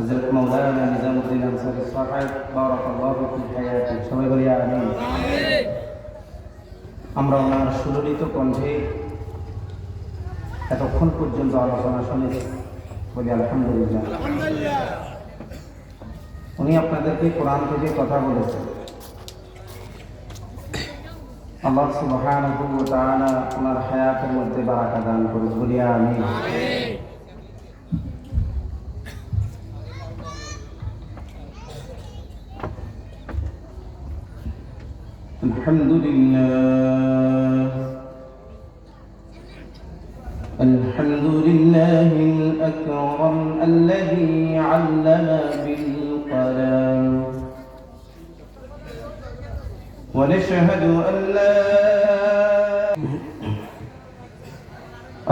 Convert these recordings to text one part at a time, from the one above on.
হযরত মাওলানা নিজামুদ্দিন আনসারী সাহেব বারাকাল্লাহু ফি হায়াতি, সবাই বলি আমিন। আমরা ওনার সুললিত কণ্ঠে এতক্ষণ পর্যন্ত আলোচনা শুনেছি, বলি আলহামদুলিল্লাহ। উনি আপনাদেরকে কোরআন থেকে কথা বলেছেন। আল্লাহ সুবহানাহু ওয়া তাআলা ওনার হায়াতের মধ্যে বারাকা দান করুন, বলি আমিন। الحمد لله الأكرم الذي علم بالقلم، ونشهد أن لا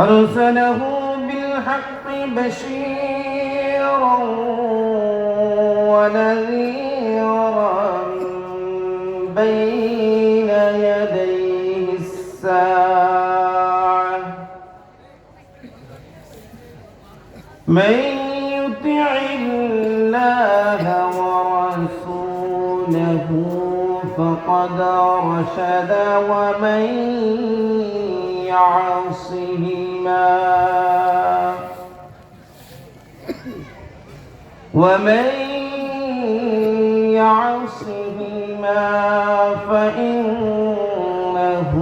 أرسله بالحق بشيرا ونذيرا بين يديه الساعة، من يطع الله ورسوله فقد رشد، ومن يعصهما فإنه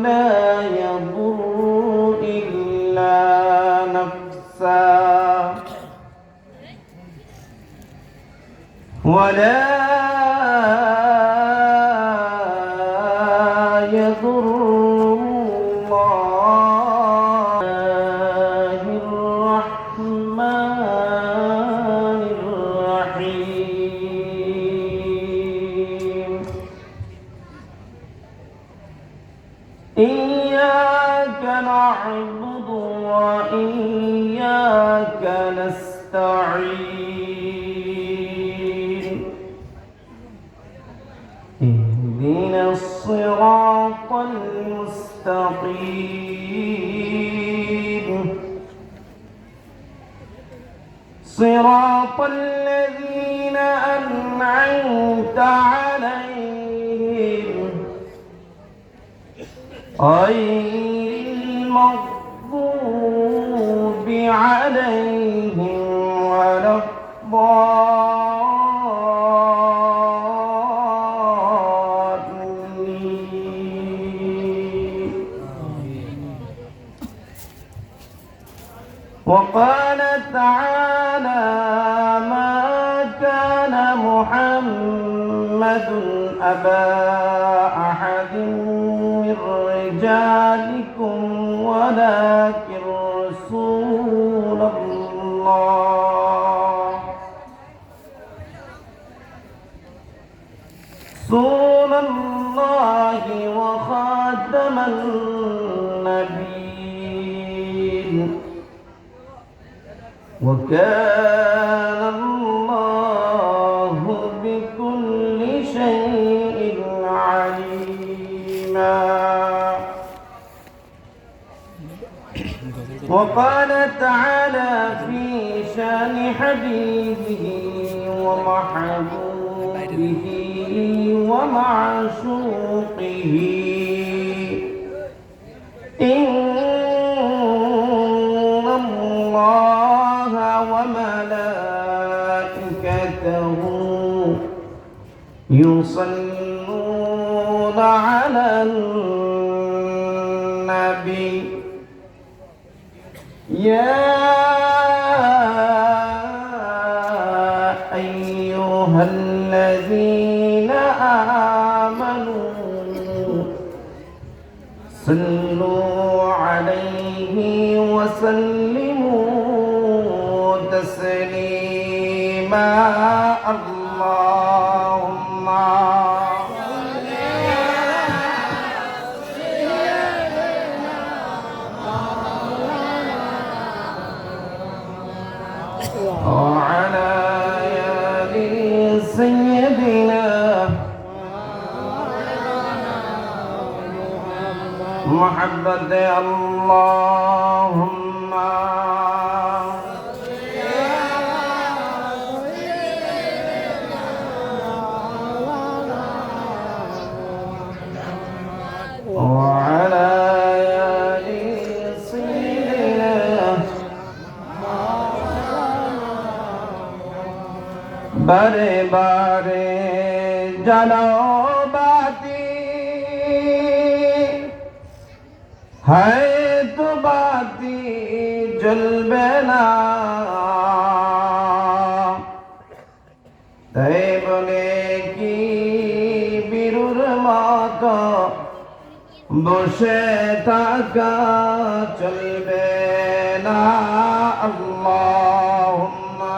لا يضر إلا نفسه ولا يضر الله. الرحمن الرحيم، إياك نعبد وإياك نستعين، اهدنا الصراط المستقيم، صراط الذين أنعمت عليهم غير المغضوب عليهم ولا الضالين. وقال تعالى: ما كان محمد أبا أحد من رجالكم ولكن رسول الله وخاتم النبيين، وكان الله بكل شيء عليما. وقال تعالى في شان حبيبه ومحبوبه ومعشوقه: إن الله وملائكته يصلون على النبي، يا أيها الذين آمنوا صلوا عليه وسلموا تسليما. اللهم وعلى آل سيدنا محمد. اللهم বারে বারে জ্বালাও বাতি, হায় তো বাতি জ্বলবে না, তাই বলে কি বীরুর মতো বসে থাকা চলবে না। আল্লাহুম্মা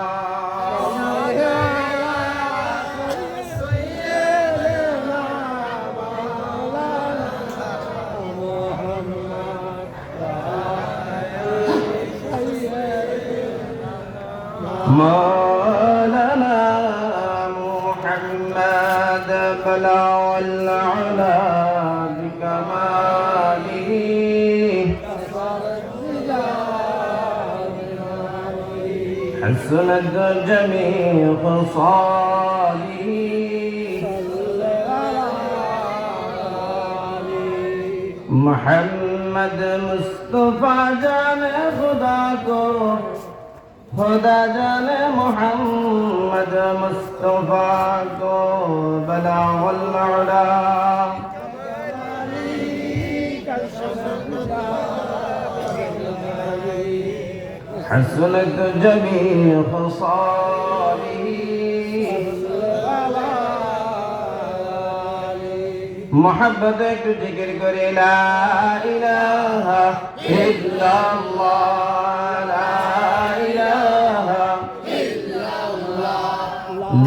مولانا محمد بلغ العلا بكماله، حسنت جميع خصاله، محمد مصطفى جان خدا کو खुदा जाने मोहम्मद मुस्तफा को बलागुल उला, हसनत जमीअ खसालिही। मोहब्बत एक जिक्र करे ला इलाहा इल्लल्लाह, لا إله إلا الله،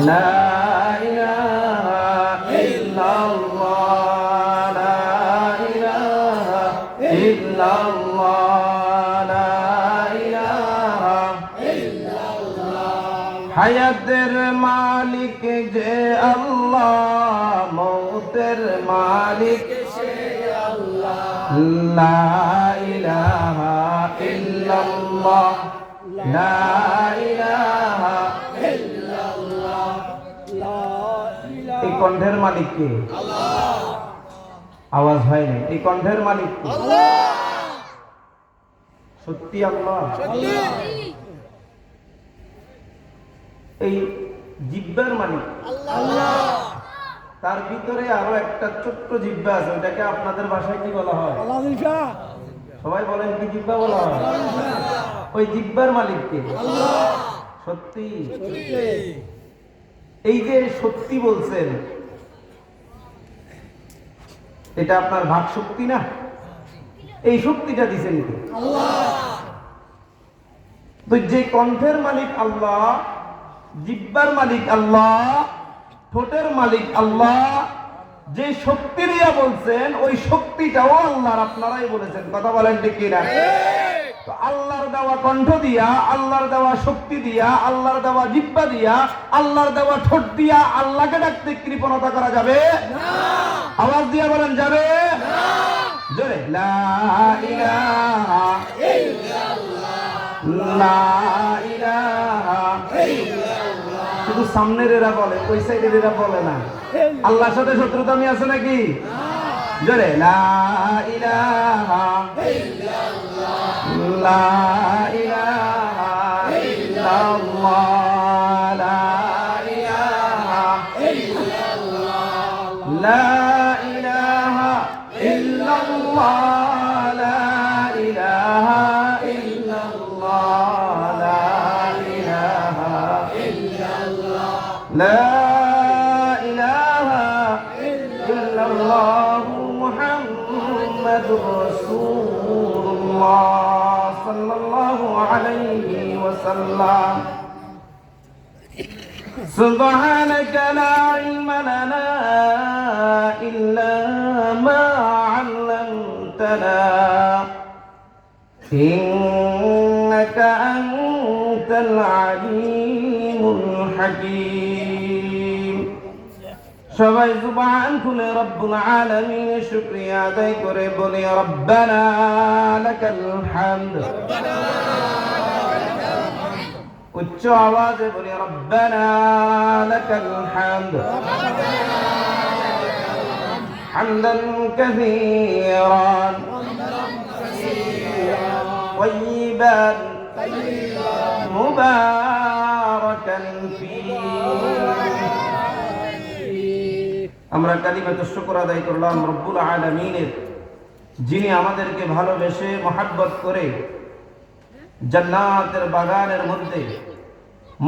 لا إله إلا الله، لا إله إلا الله। হায়াতের মালিক যে আল্লাহ, মৌতের মালিক সে আল্লাহ, লা ইলাহা ইল্লাল্লাহ, লা ইলাহা ইল্লাল্লাহ। এই কণ্ঠের মালিক কে? আল্লাহ। আওয়াজ হয় না। এই কণ্ঠের মালিক কে? আল্লাহ। সত্যি আল্লাহ? সত্যি। এই জিহ্বার মালিক আল্লাহ। তার ভিতরে আরো একটা ছোট্ট জিহ্বা আছে, ওটাকে আপনাদের ভাষায় কি বলা হয়? সবাই বলেন কি জিহ্বা বলা হয়? ওই জিহ্বার মালিক কে? আল্লাহ। সত্যি। এই যে সত্যি বলছেন, এটা আপনার ভাগ শক্তি না? এই শক্তিটা দিছেন কে? আল্লাহ। তো যে কণ্ঠের মালিক আল্লাহ, জিহ্বার মালিক আল্লাহ, ঠোঁটের মালিক আল্লাহ, যে শক্তি দিয়া বলছেন ওই শক্তিটাও আল্লাহর, আপনারাই বলেছেন। কথা বলেন ঠিক কিনা? তো আল্লাহর দেওয়া কণ্ঠ দিয়া, আল্লাহর দেওয়া শক্তি দিয়া, আল্লাহর দেওয়া জিহ্বা দিয়া, আল্লাহর দেওয়া ঠোঁট দিয়া আল্লাহকে ডাকতে কৃপণতা করা যাবে না। আওয়াজ দিয়া বলেন যাবে না। জোরে লা ইলাহা ইল্লাল্লাহ, লা ইলাহা ইল্লাল্লাহ। শুধু সামনের এরা বলে, ওই সাইডের এরা বলে না। আল্লাহর সাথে শত্রুতামি আছে নাকি? জোরে লা ইলাহা ইল্লাল্লাহ, লা ইলাহা ইল্লাল্লাহ, লা ইলাহা ইল্লাল্লাহ, লা ইলাহা ইল্লাল্লাহ, লা ইলাহা ইল্লাল্লাহ, লা ইলাহা ইল্লাল্লাহ, লা ইলাহা ইল্লাল্লাহ, মুহাম্মাদুর রাসূলুল্লাহ সাল্লাল্লাহু আলাইহি ওয়াসাল্লাম। سبحانك لا علم لنا إلا ما علمتنا إنك أنت العليم الحكيم। সবাই জুবান খুলে রব্বুল আলামিনের শুকরিয়া আদায় করে বলি রব্বানা লাকাল হামদ। উচ্চ আওয়াজে বলি রব্বানা লাকাল হামদ, হামদান কাসীরান طيبا مباركا فيه আমরা কালিমাতুশ শুকর আদায় করলাম রব্বুল আলামিনের, যিনি আমাদেরকে ভালোবেসে মহব্বত করে জান্নাতের বাগানের মধ্যে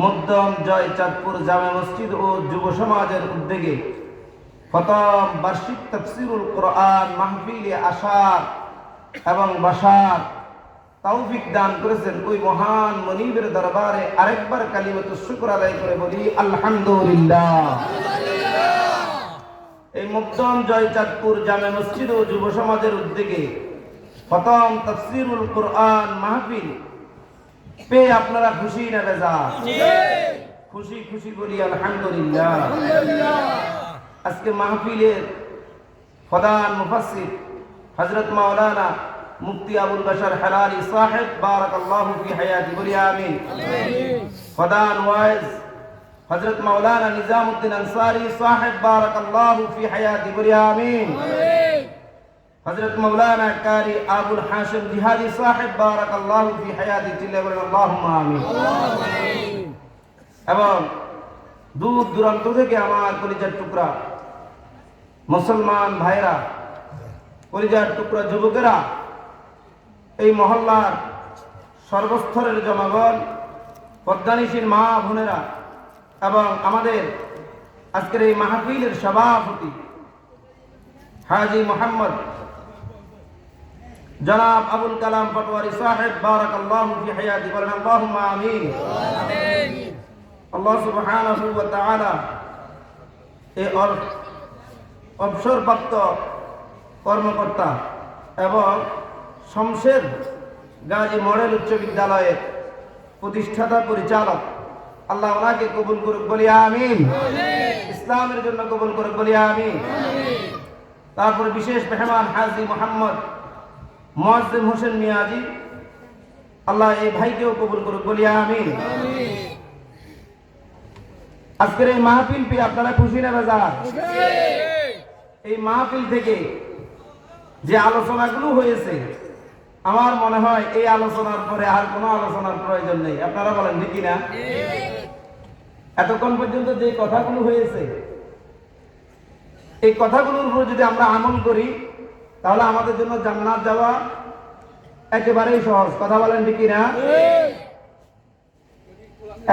মধ্যম জয় চাঁদপুর জামে মসজিদ ও যুব সমাজের উদ্যোগে প্রথম বার্ষিক তাফসীরুল কোরআন মাহফিলে আসার এবং বসার তৌফিক দান করেছেন। ওই মহান মনিবের দরবারে আরেকবার কালিমাতুশ শুকর আদায় করে বলি আলহামদুলিল্লাহ। এই মধ্যম জয় চাঁদপুর জামে মসজিদ ও যুব সমাজের উদ্যোগে প্রথম তাফসীরুল কোরআন মাহফিল পেয়ে আপনারা খুশি না বেজার? খুশি খুশি বলি আলহামদুলিল্লাহ। আজকে মাহফিলের প্রধান মুফাসসির হযরত মাওলানা মুফতি আবুল বাশার হেলালি সাহেব বারাকাল্লাহু ফি হায়াতি বলি আমিন। প্রধান ওয়াইজ হযরত মাওলানা নিজামউদ্দিন আনসারী সাহেব বারাকাল্লাহু ফি হায়াতি বলি আমিন। হযরত মাওলানা কারি আবুল হাশিম জিহাদি সাহেব বারাকাল্লাহু ফি হায়াতি চিল্লা বলেন আল্লাহুম্মা আমিন। এবং দূর দূরান্ত থেকে আমার কলিজার টুকরা মুসলমান ভাইরা, কলিজার টুকরা যুবকেরা, এই মহল্লার সর্বস্তরের জনগণ, পদ্মানিশীর মা বোনেরা এবং আমাদের আজকের এই মাহফিলের সভাপতি হাজী মোহাম্মদ জনাব আবুল কালাম পাটোয়ারি সাহেব বারাকাল্লাহু ফি হায়াতি বলেন আল্লাহুম্মা আমিন। আল্লাহ সুবহানাহু ওয়া তাআলা এই অবসরপ্রাপ্ত কর্মকর্তা এবং শমশের গাজী মডেল উচ্চ বিদ্যালয়ের প্রতিষ্ঠাতা পরিচালক, আল্লাহ ওনাকে কবুল করুক বলি আমিন। ইসলামের জন্য কবুল করুক বলি আমিন। তারপর বিশেষ মেহমান হাজী মোহাম্মদ মুআজ্জিম হোসেন মিয়াজি, আল্লাহ এই ভাইকেও কবুল করুক বলি আমিন। আজকের এই মাহফিল পেয়ে আপনারা খুশি না বেজার? এই মাহফিল থেকে যে আলোচনাগুলো হয়েছে, আমার মনে হয় এই আলোচনার পরে আর কোনো আলোচনার প্রয়োজন নেই। আপনারা বলেন ঠিক কিনা? এতক্ষণ পর্যন্ত যে কথাগুলো হয়েছে, এই কথাগুলোর উপর যদি আমরা আমল করি তাহলে আমাদের জন্য জান্নাত যাওয়া একেবারেই সহজ। কথা বলেন ঠিক কিনা?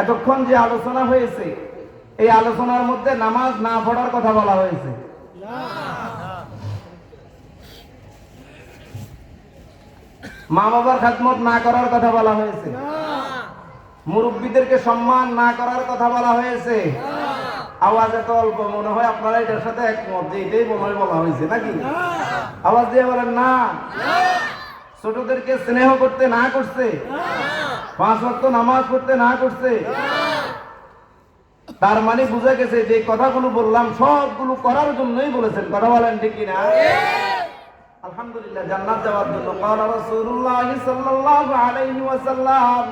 এতক্ষণ যে আলোচনা হয়েছে, এই আলোচনার মধ্যে নামাজ না পড়ার কথা বলা হয়েছে, মা বাবার খেদমত না করার কথা বলা হয়েছে, মুরব্বীদেরকে সম্মান না করার কথা বলা হয়েছে। আওয়াজ এত অল্প, মনে হয় আপনারা এটার সাথে একমত যে এটাই মনে হয় বলা হয়েছে নাকি? আওয়াজ দিয়ে বলেন না। ছোটদেরকে স্নেহ করতে না করছে, 5 ওয়াক্ত নামাজ পড়তে না করছে, তার মানে বুঝা গেছে যে কথাগুলো বললাম সবগুলো করার জন্যই বলেছেন। কথা বলেন ঠিক কিনা? আলহামদুলিল্লাহ, জান্নাত যাওয়ার জন্য ক্বালা রাসূলুল্লাহ সাল্লাল্লাহু আলাইহি ওয়াসাল্লাম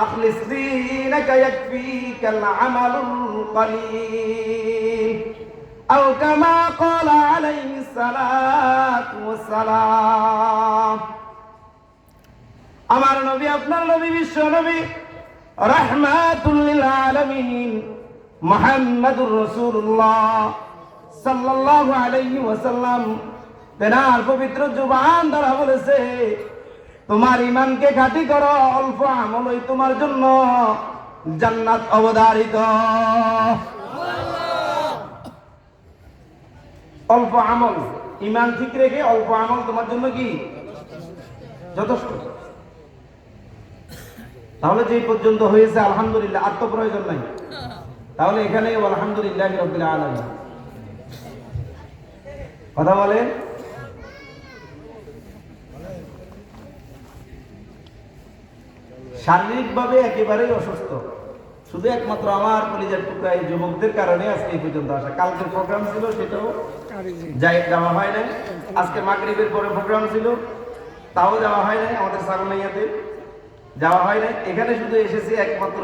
আখলিস দীনাকা ইয়াকফিকাল আমালুল কলিল আও কামা ক্বালা আলাইহিস সালাতু ওয়াসসালাম। আমার নবী, আপনার নবী, বিশ্ব নবী রাহমাতুল লিল আলামিন মুহাম্মাদুর রাসূলুল্লাহ সাল্লাল্লাহু আলাইহি ওয়াসাল্লাম তেনার পবিত্র জুবান দ্বারা বলেছে, তোমার ঈমানকে খাঁটি করো, অল্প আমলই তোমার জন্য জান্নাত অবধারিত। অল্প আমল, ঈমান ঠিক রেখে অল্প আমল তোমার জন্য কি যথেষ্ট। তাহলে যে পর্যন্ত হয়েছে আলহামদুলিল্লাহ, আর তো প্রয়োজন নাই। তাহলে এখানে আলহামদুলিল্লাহি রাব্বিল আলামিন। কথা বলেন। শারীরিকভাবে একেবারেই অসুস্থ, শুধু একমাত্র আমার কলিজার টুকরা এই যুবকদের কারণে আজকে এই পর্যন্ত আসা। কালকে প্রোগ্রাম ছিল, সেটাও যাওয়া হয় নাই। আজকে মাগরিবের পরে প্রোগ্রাম ছিল, তাও যাওয়া হয় নাই। আমাদের ছাগলনাইয়াতে যাওয়া হয় নাই। এখানে শুধু এসেছি একমাত্র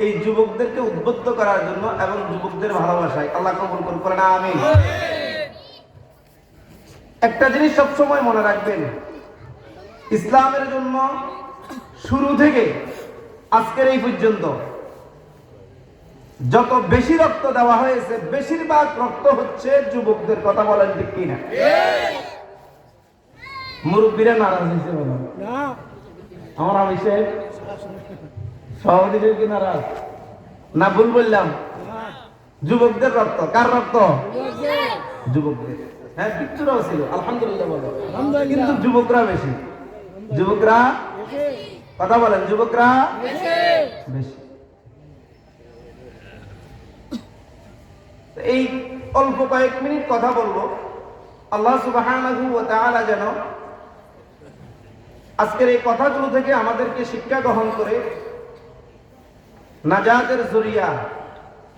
এই যুবকদেরকে উদ্বুদ্ধ করার জন্য এবং যুবকদের ভালোবাসায়। আল্লাহ কবুল করুন, বলেন আমিন। একটা জিনিস সবসময় মনে রাখবেন, ইসলামের জন্য শুরু থেকে আজকের এই পর্যন্ত যত বেশি রক্ত দেওয়া হয়েছে বেশিরভাগ রক্ত হচ্ছে যুবকদের, কথা বলেন ঠিক কিনা? মুরব্বীরা নারাজ হয়েছে বলেন না? আমার আমি সাহেব সভাপতি সাহেব কি নারাজ না? ভুল বললাম? যুবকদের রক্ত, কার রক্ত? যুবকদের। হ্যাঁ, বিচ্ছুরাও ছিল, আলহামদুলিল্লাহ বলো, কিন্তু যুবকরা বেশি। যুবকরা, কথা বলেন, যুবকরা বেশি। এই অল্প কয়েক মিনিট কথা বলবো, আল্লাহ সুবহানাহু ওয়া তাআলা যেন আজকের এই কথাগুলো থেকে আমাদেরকে শিক্ষা গ্রহণ করে নাজাতের জরিয়া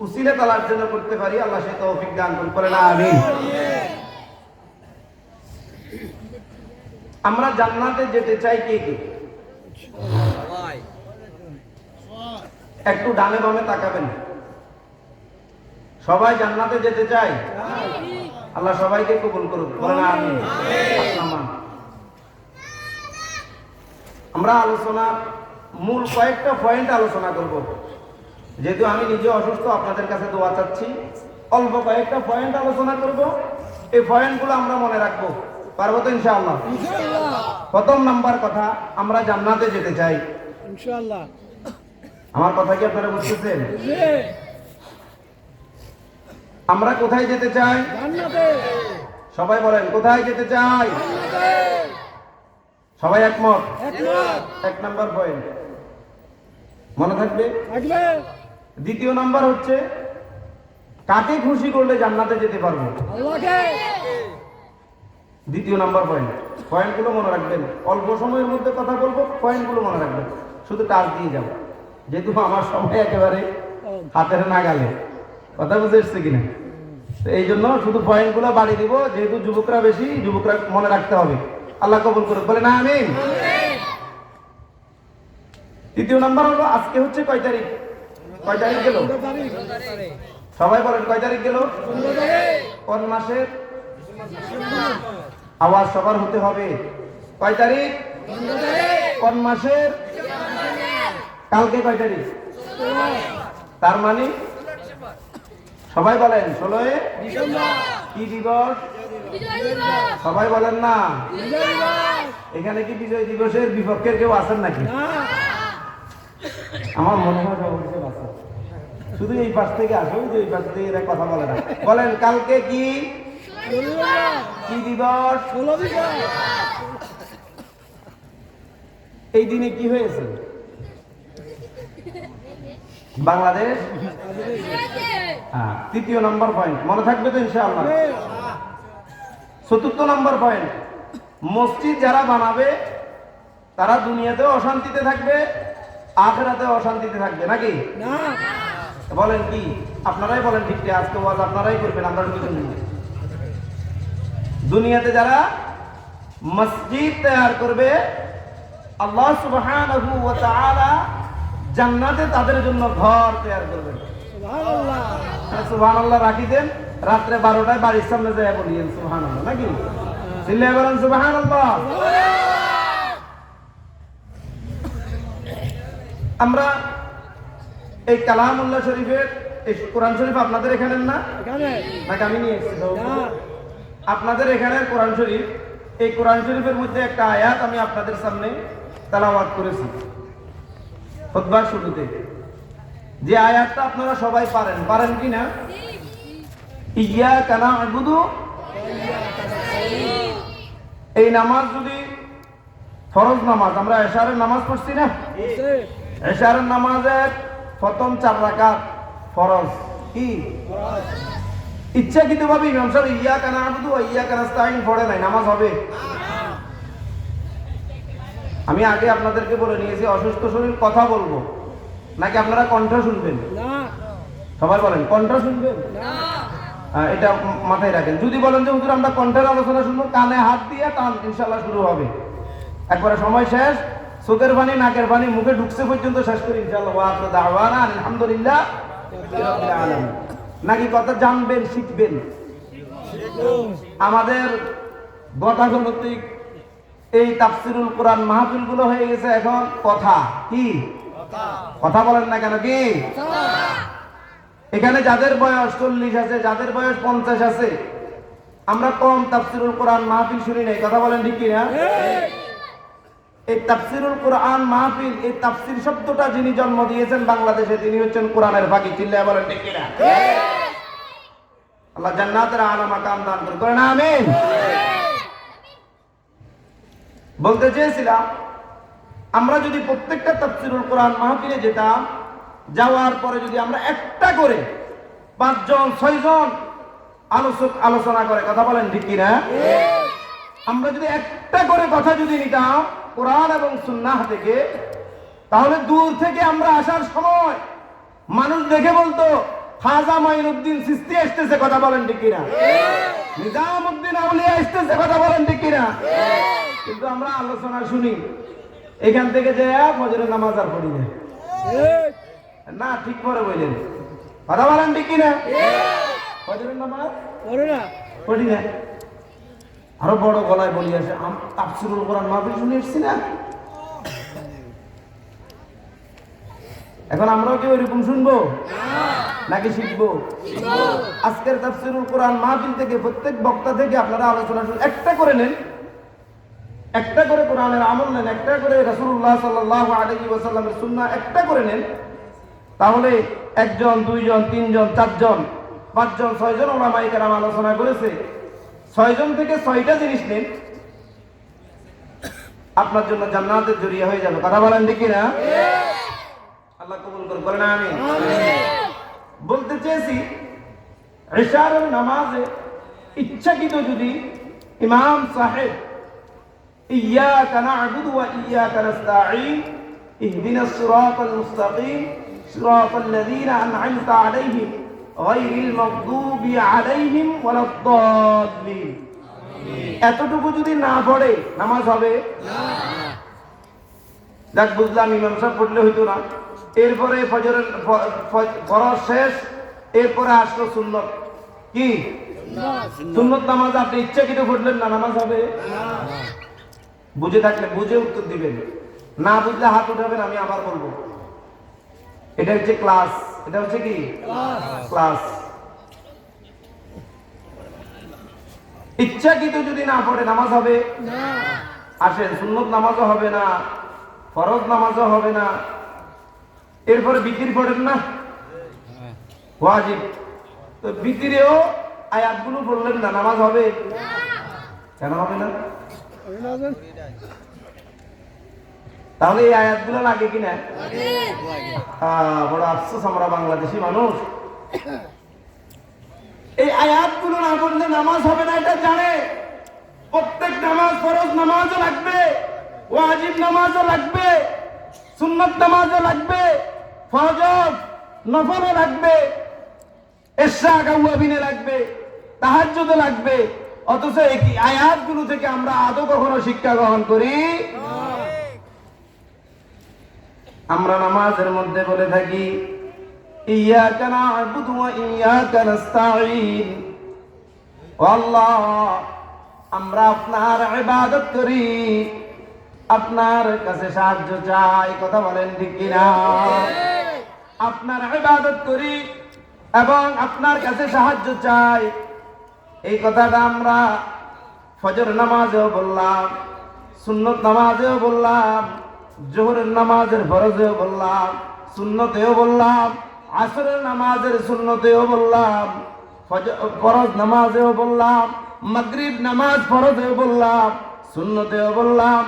উসিলা তালার জন্য করতে পারি। আল্লাহ সে তৌফিক দান করেন, আমিন। আমরা জান্নাতে যেতে চাই কে কে? একটু ডানে বামে তাকাবেন। সবাই জান্নাতে যেতে চাই? আল্লাহ সবাইকে কবুল করুন, বলেন আমিন। আমরা আলোচনা মূল কয়েকটা পয়েন্ট আলোচনা করব। যেহেতু আমি নিজে অসুস্থ, আপনাদের কাছে দোয়া চাচ্ছি। অল্প কয়েকটা পয়েন্ট আলোচনা করব, এই পয়েন্টগুলো আমরা মনে রাখবো, পারবো তো ইনশাআল্লাহ? প্রথম নাম্বার কথা, আমরা জান্নাতে যেতে চাই ইনশাআল্লাহ। আমার কথা কি আপনারা বুঝতেছেন? আমরা কোথায় যেতে চাই? জান্নাতে। সবাই বলেন, কোথায় যেতে চাই? জান্নাতে। সবাই একমত? একমত। এক নাম্বার পয়েন্ট মনে থাকবে। দ্বিতীয় নাম্বার হচ্ছে, কাকে খুশি করলে জান্নাতে যেতে পারবো? আল্লাহকে। দ্বিতীয় নাম্বার পয়েন্ট। পয়েন্টগুলো মনে রাখবেন, অল্প সময়ের মধ্যে কথা বলবো, পয়েন্টগুলো মনে রাখবেন, শুধু টাচ দিয়ে যাবো, যেহেতু আমার সময় একেবারে হাতের নাগালে। কথা বুঝে এসছে কিনা? এই জন্য শুধু পয়েন্টগুলো বাড়ি দিব, যেহেতু যুবকরা বেশি, যুবকরা মনে রাখতে হবে। আল্লাহ কবুল করুক, বলে না আমিন। তৃতীয় নাম্বার হলো, আজকে হচ্ছে কয় তারিখ? কয় তারিখ গেল? সবাই বলেন, কয় তারিখ গেল? কোন মাসের? আওয়াজ সবার হতে হবে। কয় তারিখ? কোন মাসের? কালকে কয় তারিখ? তার মানে সবাই বলেন 16 ডিসেম্বর। কি দিবস? সবাই বলেন না। এখানে কি বিজয় দিবসের বিপক্ষের কেউ আছেন নাকি? আমার মনে হয় শুধু এই পাশ থেকে আসুন, যে এই পাশ থেকে এরা কথা বলে না। বলেন, কালকে কি কি দিবস? এই দিনে কি হয়েছে? বাংলাদেশ। তৃতীয় নম্বর পয়েন্ট মনে থাকবে তো ইনশাআল্লাহ? চতুর্থ নম্বর পয়েন্ট, মসজিদ যারা বানাবে তারা দুনিয়াতেও অশান্তিতে থাকবে, আখিরাতেও অশান্তিতে থাকবে, নাকি? বলেন কি? আপনারাই বলেন, ঠিক আজকে ওয়াজ আপনারাই করবেন, আমরা কিছু নেই। দুনিয়াতে যারা মসজিদ তৈরি করবে, আল্লাহ সুবহানাহু ওয়া তাআলা জান্নাতে তাদের জন্য ঘর তৈরি করবেন। সুবহানাল্লাহ, সুবহানাল্লাহ রাখি দেন, রাত্রে 12টায় বাড়ির সামনে যায় বলিয়েন সুবহানাল্লাহ, নাকি? চিল্লায়ে বলেন সুবহানাল্লাহ। আমরা এই কালামুল্লাহ শরীফের, এই কোরআন শরীফ আপনাদের এখানে না? নাকি আমি নিয়ে এসেছি? আপনাদের এখানে কোরআন শরীফ, এই কোরআন শরীফের মধ্যে একটা আয়াত আমি আপনাদের সামনে তেলাওয়াত করেছি খুতবার শুরুতে। যে আয়াতটা আপনারা সবাই পারেন কি না? ইয়্যাকা না'বুদু, এই নামাজ যদি ফরজ নামাজ, আমরা এশারের নামাজ পড়ছি না? এশারের নামাজের প্রথম 4 রাকাত ফরজ। কি ইচ্ছাকৃতভাবে ইমাম সাহেব ইয়্যাকা না'বুদু ওয়া ইয়্যাকা নাস্তাঈন পড়ে নাই, নামাজ হবে? আমি আগে আপনাদেরকে বলে নিয়েছি, অসুস্থ শরীর কথা বলবো নাকি আপনারা কণ্ঠ শুনবেন? সবাই বলেন, কণ্ঠ শুনবেন? এটা মাথায় রাখেন। যদি বলেন যে হুজুর আমরা কণ্ঠের আলোচনা শুনবো, কানে হাত দিয়ে টান, ইনশাআল্লাহ শুরু হবে। একবারে সময় শেষ, চোখের পানি নাকের পানি মুখে ঢুকছে পর্যন্ত শেষ করি ইনশাআল্লাহ। ওয়া আখিরু দাওয়ানা আলহামদুলিল্লাহ রাব্বিল আলামিন। নাকি কথা জানবেন, শিখবেন? আমাদের গতানুগতিক এই তাফসিরুল কোরআন মাহফিল গুলো হয়ে গেছে এখন কথা। কি কথা বলেন না কেন? কি এখানে যাদের বয়স 40 আছে, যাদের বয়স 50 আছে, আমরা কম তাফসিরুল কোরআন মাহফিল শুনি নাই, কথা বলেন ঠিক কিনা? এই তাফসিরুল কোরআন মাহফিল, এই তাফসির শব্দটা যিনি জন্ম দিয়েছেন বাংলাদেশে, তিনি হচ্ছেন কোরআনের ফাঁকি। চিল্লায়া বলেন ঠিক কিনা? আল্লাহ জান্নাতের আলা মাকাম দান করুন, আমিন। বলতে চেয়েছিলাম, আমরা যদি প্রত্যেকটা তাফসিরুল কোরআন মাহফিলে যেতাম, যাওয়ার পরে যদি আমরা একটা করে 5 জন 6 জন আলোচক আলোচনা করে, কথা বলেন ঠিক কিনা? আমরা যদি একটা করে কথা যদি নিতাম কোরআন এবং সুন্নাহ থেকে, তাহলে দূর থেকে আমরা আসার সময় মানুষ দেখে বলতো খাজা মাইনুদ্দিন চিশতি আসতেছে, কথা বলেন ঠিক কিনা? নিজামউদ্দিন আউলিয়া আসতেছে, কথা বলেন ঠিক কিনা? কিন্তু আমরা আলোচনা শুনি, এখান থেকে যে ফজরের নামাজ আর পড়ি না, ঠিক করে বললেন, কথা বলেন ঠিক কিনা? ফজরের নামাজ পড়ি না। আরো বড় গলায় বলি আসে, তাফসিরুল কোরআন মাহফিল শুনে এসেছি না। এখন আমরাও কি ওইরকম শুনবো নাকি শিখবো? আজকের তাফসিরুল কোরআন মাহফিল থেকে প্রত্যেক বক্তা থেকে আপনারা আলোচনা শুনুন, একটা করে নেন, একটা করে কোরআনের আমল নেন, একটা করে রাসূলুল্লাহ সাল্লাল্লাহু আলাইহি ওয়াসাল্লামের সুন্নাহ একটা করে নেন, তাহলে 1 জন 2 জন 3 জন 4 জন 5 জন 6 জন উলামায়ে কেরাম আলোচনা করেছে, 6 জন থেকে 6টা জিনিস নেন, আপনার জন্য জান্নাতের জরিয়া হয়ে যাবে, কথা বলেন ঠিক কিনা? আল্লাহ কবুল করুন, বলেন আমিন। বলতে চেয়েছি, ইশার নামাজে ইচ্ছাকৃত যদি ইমাম সাহেব ইয়াকা না'বুদু ওয়া ইয়াকা নাস্তাঈন ইহদিনাস সিরাতাল মুস্তাকিম সিরাতাল লাযীনা আন'আমতা আলাইহিম গায়রিল মাগদুবি আলাইহিম ওয়ালাদ-দাল্লিন, এতটুকু যদি না পড়ে নামাজ হবে না। দেখ, বুঝলাম ইমাম সাহেব পড়লে হইতো না, এরপরে ফজরের ফরজ শেষ, এরপরে আসলো সুন্নত। কি সুন্নত নামাজ? আপনি ইচ্ছাকৃত পড়লেন না, নামাজ হবে? বুঝে থাকলে বুঝে উত্তর দিবেন, না বুঝলে হাত উঠাবেন, আমি আবার বলবো। এটা হচ্ছে ক্লাস, এটা হচ্ছে কি ক্লাস। ইচ্ছাকৃত যদি না পড়ে নামাজ হবে না। আসেন, সুন্নত নামাজও হবে না, ফরজ নামাজও হবে না, এরপরে বিতির পড়েন না, ওয়াজিব, তো বিতিরেও আয়াতগুলো পড়লেন না, নামাজ হবে? কেন হবে না? তাহলে এই আয়াতগুলো লাগে কিনা? বড় আফসোস, আমরা বাংলাদেশি মানুষ এই আয়াতগুলো না পড়লে নামাজ হবে না এটা জানে। প্রত্যেক নামাজ, ফরজ নামাজও লাগবে, ওয়াজিব নামাজও লাগবে, সুন্নত নামাজও লাগবে, ফরজ নফলও লাগবে, ইশরাক আওয়াবিনে লাগবে, তাহাজ্জুদও লাগবে। অথচ এই আয়াতগুলো থেকে আমরা আদৌ কখনো শিক্ষা গ্রহণ করি? আমরা নামাজের মধ্যে বলে থাকি ইয়াকা না'বুদু ওয়া ইয়াকা নাস্তাঈন, ও আল্লাহ আমরা আপনার ইবাদত করি, আপনার কাছে সাহায্য চাই, কথা বলেন ঠিক কিনা? আপনার ইবাদত করি এবং আপনার কাছে সাহায্য চাই, এই কথাটা আমরা ফজর নামাজেও বললাম, সুন্নত নামাজেও বললাম, জোহরের নামাজের ফরজেও বললাম, সুন্নতেও বললাম, আসরের নামাজের সুন্নতেও বললাম, ফরজ নামাজেও বললাম, মাগরিব নামাজ ফরজেও বললাম, সুন্নতেও বললাম,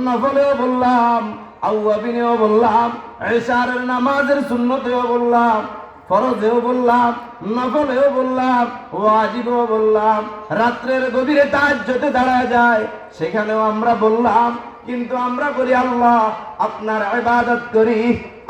নফলেও বললাম, আওয়াবিনেও বললাম, ইশারের নামাজের সুন্নতেও বললাম, ফরজেও বললাম, নফলেও বললাম, ওয়াজিবও বললাম, রাত্রের গভীরে তাহাজ্জুদে দাঁড়া যায় সেখানেও আমরা বললাম। কিন্তু আমরা বলি আল্লাহ আপনার ইবাদত করি,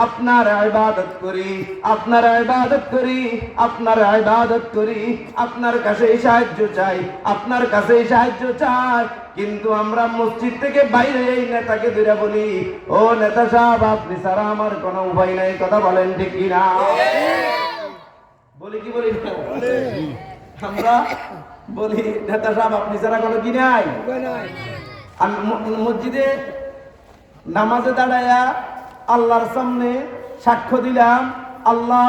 আপনার ইবাদত করি, আপনার ইবাদত করি, আপনার ইবাদত করি, আপনার কাছে সাহায্য চাই, আপনার কাছে সাহায্য চাই। কিন্তু আমরা মসজিদ থেকে বাইরে এই নেতাকে ধরে বলি, ও নেতা সাহেব আপনি ছাড়া আমার কোনো উপায় নাই, কথা বলেন ঠিক কিনা? বলি কি বলি? আমরা বলি নেতা সাহেব আপনি ছাড়া কোনো কি নাই। আর মসজিদে নামাজে দাঁড়ায়া আল্লাহর সামনে সাক্ষ্য দিলাম, আল্লাহ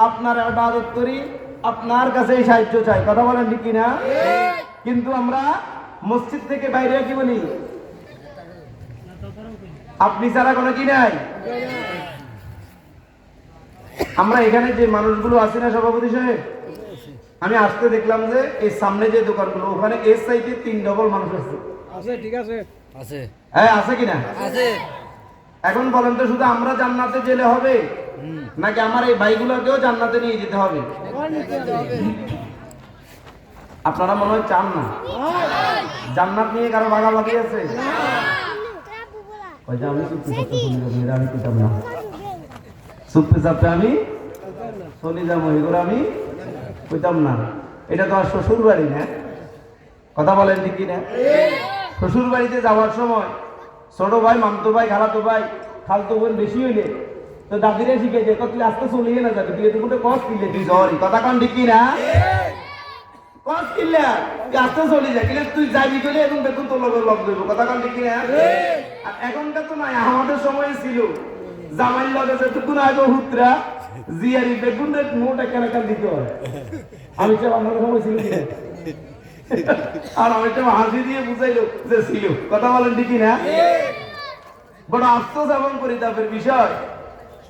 আপনার ইবাদত করি, আপনার কাছেই সাহায্য চাই। কথা বলেন ঠিক কিনা? কিন্তু আমরা মসজিদ থেকে বাইরে কি বলি? আপনি ছাড়া কোনো কি নাই। আমরা এখানে যে মানুষগুলো আছি না সভাপতি সাহেব, আমি আসতে দেখলাম যে এই সামনে যে দোকানগুলো ওখানে এর সাইডে 3 ডবল মানুষ আছে। আছে, ঠিক আছে, আছে। হ্যাঁ, আছে কিনা? আছে। এখন বলেন তো, শুধু আমরা জান্নাতে গেলে হবে নাকি আমার এই ভাইগুলোকেও জান্নাতে নিয়ে যেতে হবে? আপনারা মনে হয় চান না? জান্নাত নিয়ে কারো ভাগাভাগি আছে? ওই যে আমি চুপি চাপতে চলে যাবো, এরা আমি কিতাব না চুপি চাপতে আমি চলে যাবো, এগুলো আমি কইতাম না। এটা তো আর শ্বশুর বাড়ি না। কথা বলেন ঠিক কিনা? শ্বশুর বাড়িতে যাওয়ার সময় ছোট ভাই, মামতো ভাই, খালাতো ভাই, খালতো বোন বেশি হইলে তো দাদিরে শিখে দেয়, তুই আস্তে চলিয়ে না যাবে, তুই এত কষ্ট কিনলে তুই জ্বর। কথা কান ঠিক কিনা? কষ্ট কিনলে তুই আস্তে চলে যা, কিন্তু তুই যাবি গেলে এখন বেতন তোর লগে লগ দেবো। কথা কান ঠিক কিনা? আর এখনকার তো নাই, আমাদের সময় ছিল জামাই লগে যেটুকু আগে হুতরা জিয়ারি বেগুন রেট মোট একটা দিতে হয়। আমি চাই আমাদের সময় ছিল কিনা? আর আমি তো হাসি দিয়ে বুঝাইলো যে ছিল। কথা বলেন ঠিক না? বড় আফসোস এবং পরিতাপের বিষয়,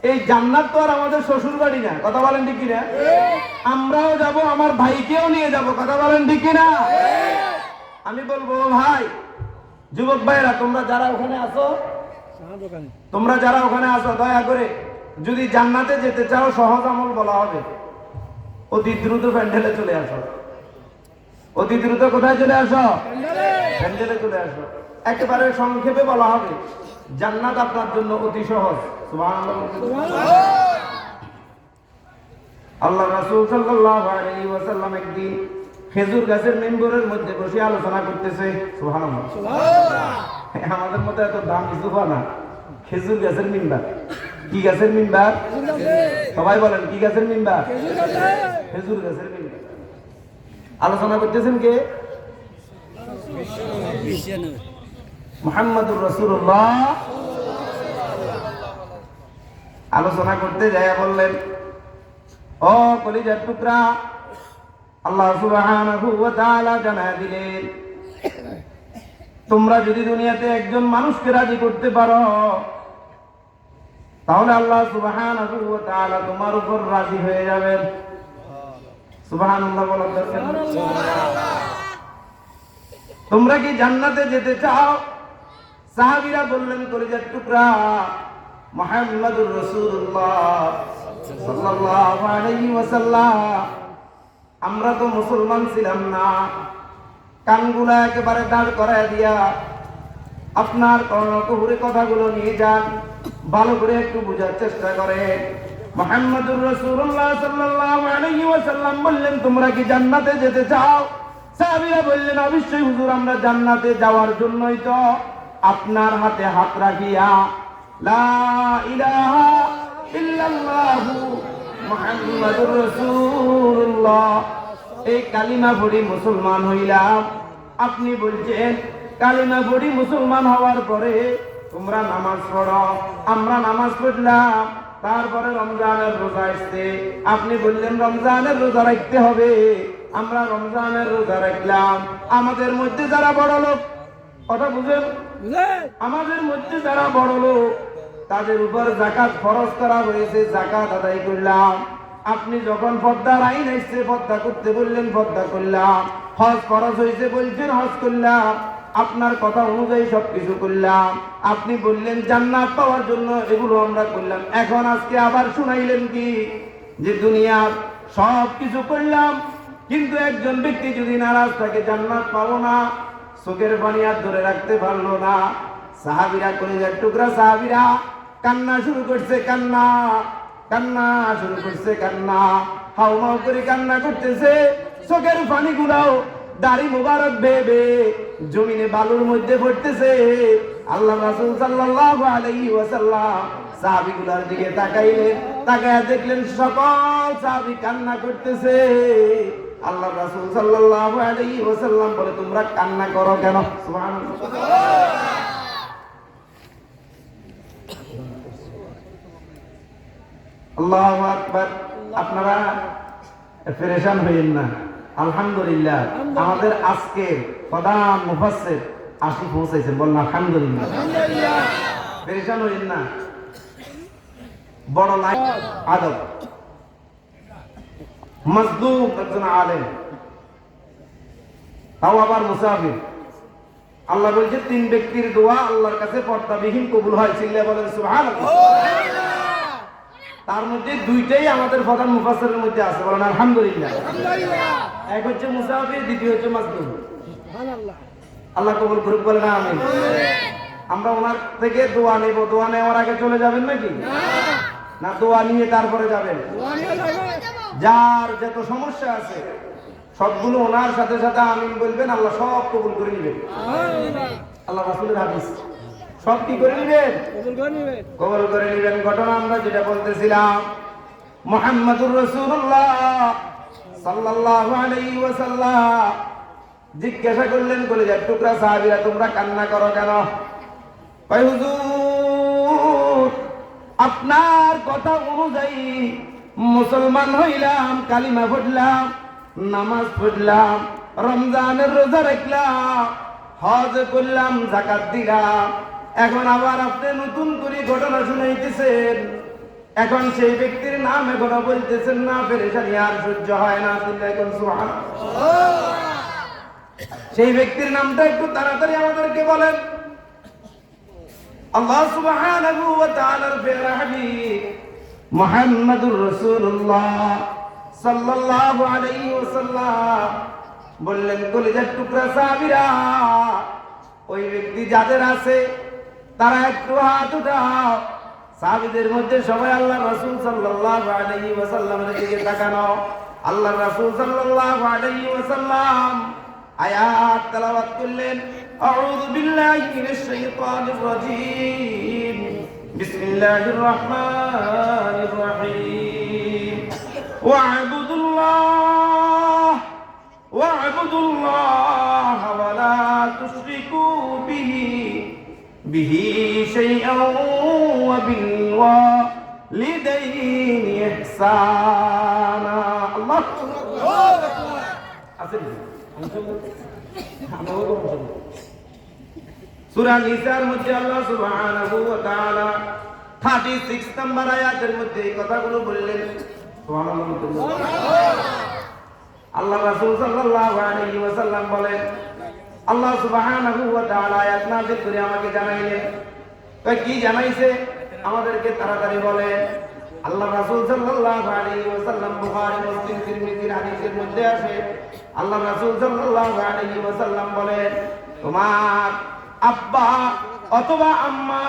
এই জান্নাত তো আর আমাদের শ্বশুর বাড়ি না। কথা বলেন ঠিক না? আমরাও যাব, আমার ভাইকেও নিয়ে যাব। কথা বলেন ঠিক না? আমি বলবো ভাই, যুবক ভাইরা, তোমরা যারা ওখানে আছো, দয়া করে যদি জান্নাতে যেতে চাও, সহজ আমল বলা হবে, অতি দ্রুত প্যান্ডেলে চলে আসো। অতি দ্রুত কোথায় চলে আসো? প্যান্ডেলে চলে আসো। একেবারে সংক্ষেপে বলা হবে, জান্নাত আপনার জন্য অতি সহজ। সুবহানাল্লাহ। আল্লাহ রাসূল সাল্লাল্লাহু আলাইহি ওয়াসাল্লাম একদিন খেজুর গাছের মেম্বরের মধ্যে বসে আলোচনা করতেছে। সুবহানাল্লাহ। আমাদের মতো এত দামি সোফা না, খেজুর গাছের মিম্বার। কি গাছের মিম্বার? সবাই বলেন, কি গাছের মিম্বার? খেজুর গাছের মিম্বার। আলোচনা করতেছেন কে? মুহাম্মদুর রাসূলুল্লাহ। আলোচনা করতে যায় বললেন, ও কলিজার টুকরা, আল্লাহ সুবহানাহু ওয়া তাআলা জানায় দিলেন, তোমরা যদি দুনিয়াতে একজন মানুষকে রাজি করতে পারো, তাহলে আল্লাহ সুবহানাহু ওয়া তাআলা তোমার উপর রাজি হয়ে যাবেন। সুবহানাল্লাহ বলার দরকার নেই। তোমরা কি জান্নাতে যেতে চাও? সাহাবীরা বললেন, কলিজার টুকরা, মুহাম্মদুর রাসূলুল্লাহ সাল্লাল্লাহু আলাইহি ওয়াসাল্লাম, আমরা তো মুসলমান ছিলাম না। কানগুলা একেবারে দাঁড় করায় দিয়া আপনার কর্ণকুহুরে কথাগুলো নিয়ে যান, ভালো করে একটু বোঝার চেষ্টা করেন। মুহাম্মদুর রাসূলুল্লাহ সাল্লাল্লাহু আলাইহি ওয়াসাল্লাম বললেন, তোমরা কি জান্নাতে যেতে চাও? সাহাবীরা বললেন, অবশ্যই হুজুর, আমরা জান্নাতে যাওয়ার জন্যই তো আপনার হাতে হাত রাখিয়া লা ইলাহা ইল্লাল্লাহু মুহাম্মাদুর রাসূলুল্লাহ এই কালিমা পড়ি মুসলমান হইলাম। আপনি বলছেন কালিমা পড়ি মুসলমান হওয়ার পরে তোমরা নামাজ পড়ো, আমরা নামাজ পড়লাম, তারপরে রমজানের রোজা আসছে, আপনি বললেন রমজানের রোজা রাখতে হবে, আমরা রমজানের রোজা রাখলাম। আমাদের মধ্যে যারা বড় লোক, কথা বুঝেন, আমাদের মধ্যে যারা বড় লোক, তাদের উপর যাকাত ফরজ করা হয়েছে, যাকাত আদায় করলাম। আপনি যখন পর্দার আইন এসেছে, পর্দা করতে বললেন, পর্দা করলাম। হজ ফরজ হয়েছে বলছেন, হজ করলাম। আপনার কথা অনুযায়ী সবকিছু করলাম। আপনি বললেন জান্নাত পাওয়ার জন্য এগুলো আমরা করলাম। এখন আজকে আবার শুনাইলেন কি যে দুনিয়ার সব কিছু করলাম, কিন্তু একজন ব্যক্তি যদি নারাজ থাকে, জান্নাত পাবো না, চোখের পানি আর ধরে রাখতে পারলো না। সাহাবীরা, কলিজার টুকরা সাহাবীরা কান্না শুরু করছে, কান্না কান্না শুরু করছে, কান্না হাউমাউ করে কান্না করতেছে। চোখের পানি গুলাও দাড়ি মুবারক বেবে জমিনে বালুর মধ্যে পড়তেছে। আল্লাহ রাসূল সাল্লাল্লাহু আলাইহি ওয়াসাল্লাম সাহাবীগুলোর দিকে তাকাইলেন, তাকায়া দেখলেন সকল সাহাবী কান্না করতেছে। আল্লাহ রাসূল সাল্লাল্লাহু আলাইহি ওয়াসাল্লাম বলে, তোমরা কান্না করো কেন? সুবহানাল্লাহ। আল্লাহু আকবার। আপনারা পেরেশান হইেন না। আলহামদুলিল্লাহ, আমাদের আজকে প্রধান মুফাসসির আসি পৌঁছাইছেন, বলেন আলহামদুলিল্লাহ। পেরেশান হইেন না। বড় লাইন আদব, মজদুক একজন আলেম, তাও আবার মুসাফির। আল্লাহ বলছে 3 ব্যক্তির দোয়া আল্লাহর কাছে পর্দাবিহীন কবুল হয়। চিল্লায়ে বলেন সুবহানাল্লাহ। তার মধ্যে 2টাই আমাদের প্রধান মুফাসসিরের মধ্যে আছে, বলেন আলহামদুলিল্লাহ। এক হচ্ছে মুসাফির, দ্বিতীয় হচ্ছে মজদুক। আল্লাহ কবুল করুক, বলেন আমিন। আমরা ওনার থেকে দোয়া নেব। দোয়া নেওয়ার আগে চলে যাবেন নাকি? না, দোয়া নিয়ে তারপরে যাবেন। যার যত সমস্যা আছে সবগুলো ওনার সাথে সাথে আমিন বলবেন, আল্লাহ সব কবুল করে নেবেন। আল্লাহ রাসূলের হাদিস, সব কি করে নেবেন? কবুল করে নেবেন। ঘটনা আমরা যেটা বলতেছিলাম, মুহাম্মাদুর রাসূলুল্লাহ সাল্লাল্লাহু আলাইহি ওয়াসাল্লাম জিজ্ঞাসা করলেন, কলিজার টুকরা সাহাবীরা, তোমরা কান্না করো কেন? কয়, হুজুর, আপনার কথা অনুযায়ী মুসলমান হইলাম, কালিমা পড়লাম, নামাজ পড়লাম, রমজানের রোজা রাখলাম, হজ করলাম, যাকাত দিলাম। এখন আবার আপনি নতুন করে ঘটনা শুনাইতেছেন। এখন সেই ব্যক্তির নাম এখনো বলতেছেন না, পেরেশানি আর সহ্য হয় না। এখন সুবহানাল্লাহ। সেই ব্যক্তির নামটা একটু তাড়াতাড়ি আমাদেরকে বলেন। আল্লাহ সুবহানাহু ওয়া তাআলার প্রিয় হাবিব মুহাম্মাদুর রাসূলুল্লাহ সাল্লাল্লাহু আলাইহি ওয়াসাল্লাম বললেন, কলিজার টুকরা সাহাবীরা, ওই ব্যক্তি যাদের আছে তারা একটু হাত উঠাও। সাহাবীদের মধ্যে সবাই আল্লাহর রাসূল সাল্লাল্লাহু আলাইহি ওয়াসাল্লামের দিকে তাকানো। আল্লাহর রাসূল সাল্লাল্লাহু আলাইহি ওয়াসাল্লাম আয়াত তেলাওয়াত করলেন, আউযু বিল্লাহি মিনাশ শাইতানির রাজীম, বিসমিল্লাহির রাহমানির রাহিম, ওয়া'বুদুল্লাহ ওয়া লা তুশরিকু বিহি শাইআন ওয়া বিল ওয়ালিদাইনি ইহসানা। আল্লাহু আকবার। আছে সূরা নিসার মধ্যে আল্লাহ সুবহানাহু ওয়া তাআলা 36 নম্বর আয়াতের মধ্যে এই কথাগুলো বললেন। সুবহানাল্লাহ। আল্লাহ রাসূল সাল্লাল্লাহু আলাইহি ওয়াসাল্লাম বলেন, আল্লাহ সুবহানাহু ওয়া তাআলা আয়াত নাযিল করে আমাকে জানাইলেন। কি জানাইছে? আমাদেরকে তাড়াতাড়ি বলেন। আল্লাহ রাসূল সাল্লাল্লাহু আলাইহি ওয়াসাল্লাম, বুখারী, মুসলিম, তিরমিজির হাদিসের মধ্যে আছে, আল্লাহ রাসূল সাল্লাল্লাহু আলাইহি ওয়াসাল্লাম বলেন, তোমার আব্বা অথবা আম্মা,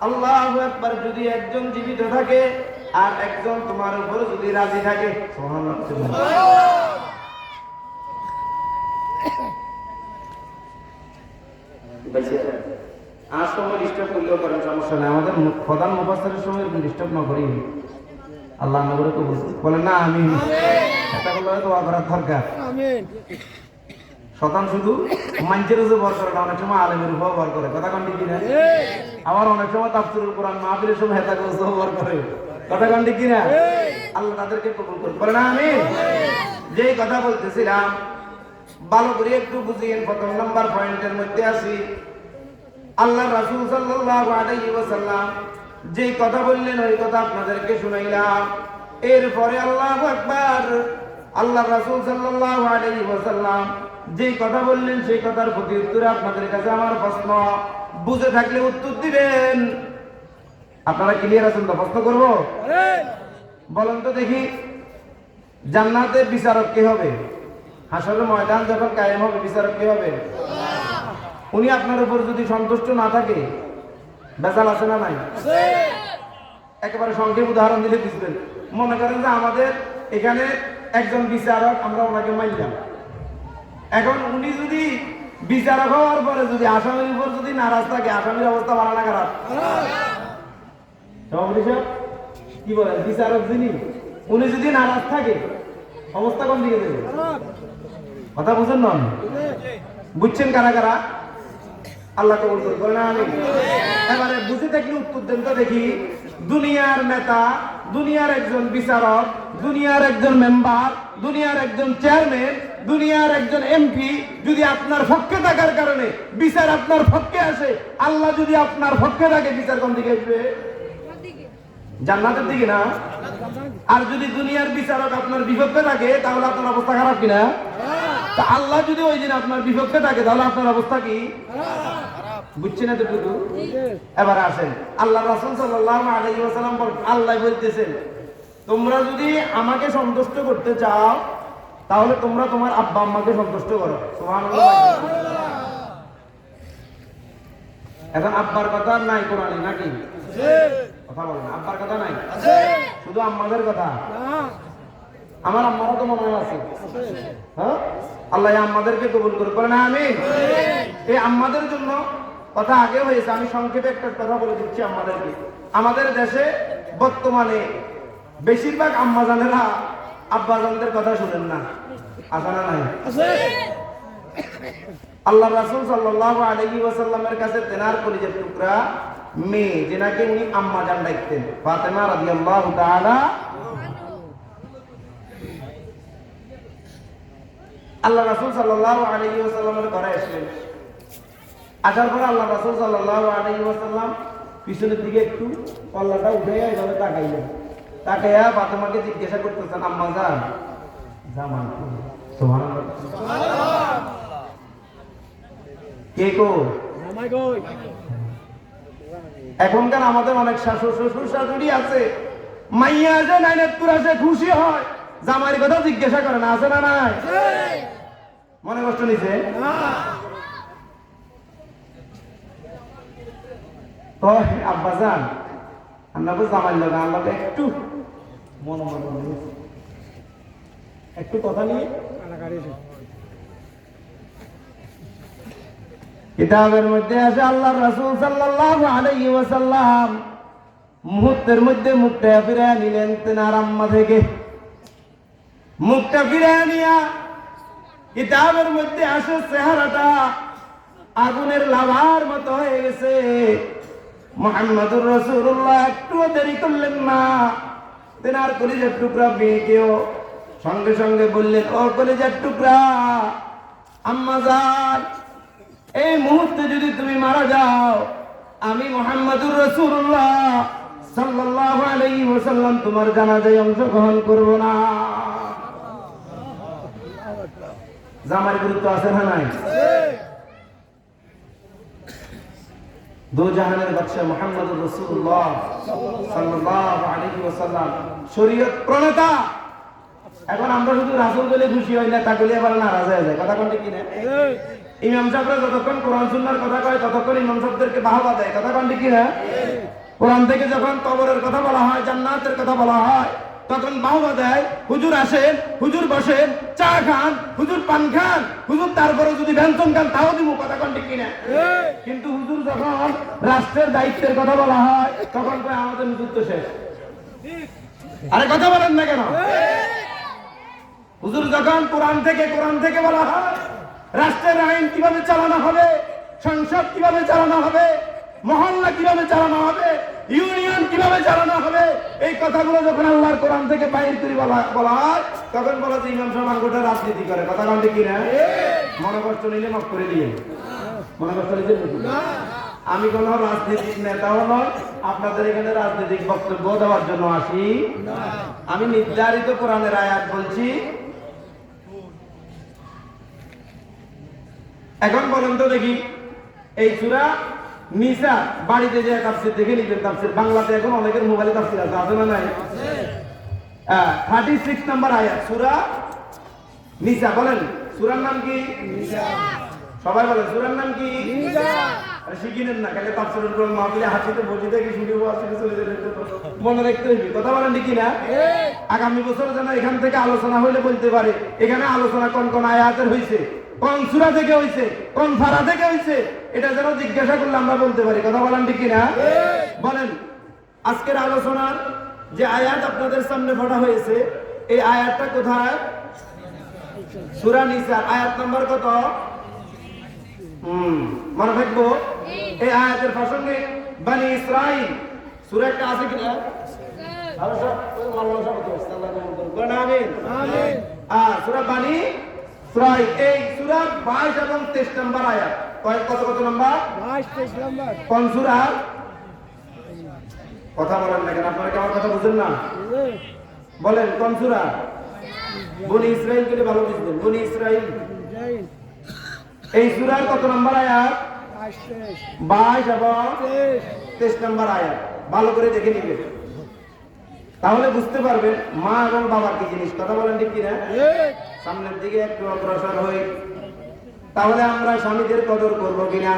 আল্লাহু আকবার, যদি একজন জীবিত থাকে আর একজন তোমার উপর যদি রাজি থাকে, সুবহানাল্লাহ। আর সময় ডিস্টার্ব করলেও করেন, সমস্যা নেই। আমাদের প্রধান মুফাসসিরের সময় ডিস্টার্ব না করি। আল্লাহ নবরে তো বলেন না আমিন। এটা বলে দোয়া করার দরকার। আমিন। শতান শুধু মানুষের উপর ভর করে না, অনেক সময় আলেমের উপর ভর করে। কথা কান্দি কিনা? আবার অনেক সময় তাফসীরুল কোরআন মাহফিলের সময় হেতা করে ভর করে। কথা কান্দি কিনা? আল্লাহ তাদেরকে কবুল করুন, বলেন আমিন। যেই কথা বলতেছিলাম ভালো করে একটু বুঝিয়েন। প্রথম নাম্বার পয়েন্টের মধ্যে আসি। আল্লাহ রাসূল সাল্লাল্লাহু আলাইহি ওয়াসাল্লাম যে কথা বললেন ওই কথা আপনাদেরকে শুনাইলাম। এরপরে আল্লাহু আকবার, আল্লাহ রাসূল সাল্লাল্লাহু আলাইহি ওয়াসাল্লাম যে কথা বললেন সেই কথার প্রতি উত্তরে আপনাদের কাছে আমার প্রশ্ন, বুঝে থাকলে উত্তর দিবেন। আপনারা ক্লিয়ার আছেন তো? প্রশ্ন করব? বলেন তো দেখি, জান্নাতে বিচারক কে হবে? হাসরের ময়দান যখন কায়েম হবে বিচারক কে হবে? উনি আপনার উপর যদি সন্তুষ্ট না থাকে, বেজাল আছে না নাই? একেবারে সংক্ষেপ উদাহরণ দিলে বুঝবেন। মনে করেন যে আমাদের এখানে একজন বিচারক, আমরা ওনাকে মানলাম। এখন উনি যদি বিচারক হওয়ার পরে যদি আসামির উপর যদি নারাজ থাকে, আসামির অবস্থা ভালো না খারাপ? সভাপতি সাহেব কি বলেন? বিচারক যিনি, উনি যদি নারাজ থাকে অবস্থা কোন দিকে দেবে? কথা বুঝেন না? বুঝছেন কারা কারা? আল্লাহ কবুল করুন, বলেন আমিন। এবারে বুঝে থাকলে উত্তর দেন তো দেখি। দুনিয়ার নেতা দুনিয়ার একজন বিচারক, দুনিয়ার একজন মেম্বার, দুনিয়ার একজন চেয়ারম্যান, দুনিয়ার একজন এমপি যদি আপনার পক্ষে থাকার কারণে বিচার আপনার পক্ষে আসে, আল্লাহ যদি আপনার পক্ষে থাকে, বিচার কোন দিকে আসবে? জান্নাতের দিকে না? আর যদি দুনিয়ার বিচারক আপনার বিপক্ষে থাকে তাহলে আপনার অবস্থা খারাপ কিনা? তা আল্লাহ যদি ওই দিন আপনার বিপক্ষে থাকে তাহলে আপনার অবস্থা কি? বুঝছেন এতটুকু? এবার আসেন, আল্লাহ রাসূল সাল্লাল্লাহু আলাইহি ওয়াসাল্লাম আল্লাহ বলতেছেন, তোমরা যদি আমাকে সন্তুষ্ট করতে চাও তাহলে তোমরা তোমার আব্বা আম্মাকে সন্তুষ্ট করো। সুবহানাল্লাহ। এখন আব্বার কথা নাই কোরআনে নাকি? কথা বলেন, আব্বার কথা নাই, শুধু আম্মাদের কথা। আমার আম্মারও তো মনে আছে, হ্যাঁ? আল্লাহ আম্মাদেরকে কবুল করে, বলেন আমিন। এই আম্মাদের জন্য কথা আগে হয়েছে, আমি সংক্ষেপে একটা কথা বলে দিচ্ছি আমাদেরকে। আমাদের দেশে বর্তমানে বেশিরভাগ আম্মাজানেরা আব্বাজানদের কথা শুনেন না, আছে না নাই? আল্লাহ রাসূল সাল্লাল্লাহু আলাইহি ওয়াসাল্লামের কাছে তেনার কলিজার টুকরা মেয়ে, যেনাকে উনি আম্মাজান ডাকতেন, ফাতেমা রাদিয়াল্লাহু তাআলা, আল্লাহ রাসূল সাল্লাল্লাহু আলাইহি ওয়াসাল্লামের ঘরে আসলেন। আসার পরে আল্লাহ রাসূল সাল্লাল্লাহু আলাইহি ওয়াসাল্লাম পিছনের দিকে একটু পাল্লাটা উঠাইয়া এইভাবে তাকাইলেন। তাকাইয়া ফাতেমাকে জিজ্ঞাসা করতেছেন, আম্মা জান, জামাই কই? সুবহানাল্লাহ। কে কো? জামাই কই? এখনকার আমাদের অনেক শাশুড় শ্বশুর শাশুড়ি আছে, মাইয়া আছে নাইনাতপুর আছে, খুশি হয় জামাইয়ের কথা জিজ্ঞাসা করে না, আছে না নাই? মনে কষ্ট নিছে? তো আব্বা জান, আমরা তো জামাই লাগা আল্লাহকে একটু মন একটু কথা নিয়ে কিতাবের মধ্যে আছে আল্লাহ রাসূল সাল্লাল্লাহু আলাইহি ওয়াসাল্লাম মুহূর্তের মধ্যে মুখটা ফিরে নিলেন তেনার আম্মা থেকে। মুখটা ফিরে নিয়া কিতাবের মধ্যে আসে চেহারাটা আগুনের লাভার মতো হয়ে গেছে। মুহাম্মদুর রাসূলুল্লাহ একটু দেরি করলেন না, তেনার কলিজার টুকরা মেয়েকেও সঙ্গে সঙ্গে বললেন, ও কলিজার টুকরা আম্মা জান, এই মুহূর্তে যদি তুমি মারা যাও, আমি মুহাম্মদুর রাসূলুল্লাহ সাল্লাল্লাহু আলাইহি ওয়াসাল্লাম তোমার জানাজায় অংশগ্রহণ করব না। জামার গুরুত্ব আছে না নাই? দো জাহানের বাদশা মুহাম্মদুর রাসূলুল্লাহ সাল্লাল্লাহু আলাইহি ওয়াসাল্লাম শরীয়ত প্রণেতা। এখন আমরা শুধু রাসূল বলে খুশি হই না, তা বলে আবার নারাজ হয়ে যায়। কথা কোনটা কি না? ইমাম সাহেবরা যতক্ষণ কোরআন সুন্নাহর কথা কয় ততক্ষণ ইমাম সাহেবদেরকে বাহবা দেয়। কথা কোনটা কি না? কোরআন থেকে যখন কবরের কথা বলা হয়, জান্নাতের কথা বলা হয়, তখন বাহবা দেয়। হুজুর আসেন, হুজুর বসেন, চা খান, হুজুর পান খান, হুজুর তারপরে যদি ব্যঞ্জন খান তাও দিব। কথা কোনটা কি না? কিন্তু হুজুর যখন রাষ্ট্রের দায়িত্বের কথা বলা হয় তখন কয় আমাদের হুজুর তো শেষ। আরে কথা বলেন না কেন? হুজুর যখন কোরআন থেকে বলা হয় রাষ্ট্রের আইন কিভাবে চালানো হবে, সংসদ কিভাবে চালানো হবে, মহল্লা কিভাবে চালানো হবে, ইউনিয়ন কিভাবে চালানো হবে, এই কথাগুলো যখন আল্লাহর কোরআন থেকে বাইর করে বলা হয় তখন বলা যে ইমাম সাহেব গোটা রাজনীতি করে। কথা কোনটা কি না? মনে কষ্ট নিলে মাফ করে দিয়ে, মনে কষ্ট নিলে আমি কোন রাজনৈতিক নেতাও নয়, আপনাদের এখানে রাজনৈতিক বক্তব্য দেওয়ার জন্য আসি। আমি নির্ধারিত কোরআনের আয়াত বলছি। এখন বলেন তো দেখি, এই সূরা নিসা বাড়িতে যে তাফসীর দেখে নিবেন। তাফসীর বাংলাতে এখন অনেকের মোবাইলে তাফসীর আছে, আছে না নাই? 36 নম্বর আয়াত সূরা নিসা। বলেন সূরার নাম কি? নিসা। সবাই বলেন সূরার নাম কি? নিসা। আরে শিখিনেন না, কালকে তাফসীরের কোরআন মাহফিলে হাসিতে বসে থেকে শুনবো, আসলে চলে যেতে মনে রাখতে হইবে। কথা বলেন ঠিক না? আগামী বছর যেন এখান থেকে আলোচনা হইলে বলতে পারে এখানে আলোচনা কোন কোন আয়াতের হইছে, কোন সূরা থেকে হইছে, কোন ফারা থেকে হইছে, এটা যেন জিজ্ঞাসা করলে আমরা বলতে পারি। কথা বলেন ঠিক না? বলেন আজকের আলোচনার যে আয়াত আপনাদের সামনে পড়া হয়েছে এই আয়াতটা কোথায়? সূরা নিসা আয়াত নাম্বার কত? মনে রাখবো এই আয়াতের প্রাসঙ্গিক বনি ইসরাইল সূরা একটা আছে কিনা? সূরা বানী সূরা এই সূরা 22 এবং 23 নম্বর আয়াত। কত কত নম্বর? 22 নম্বর। কোন সূরা? কথা বলেন না কেন? আপনারা কি আমার কথা বুঝেন না? বলেন কোন সূরা? বনি ইসরাইল কে ভালো বুঝবেন। বনি ইসরাইল এই সূরার কত নম্বর আয়াত? 22 এবং 23 নম্বর আয়াত। ভালো করে দেখে নিবেন, তাহলে বুঝতে পারবেন মা এবং বাবা কি জিনিস। কথা বলেন ঠিক কিনা? সামনের দিকে একটু অগ্রসর হই, তাহলে আমরা স্বামীদের কদর করব কিনা।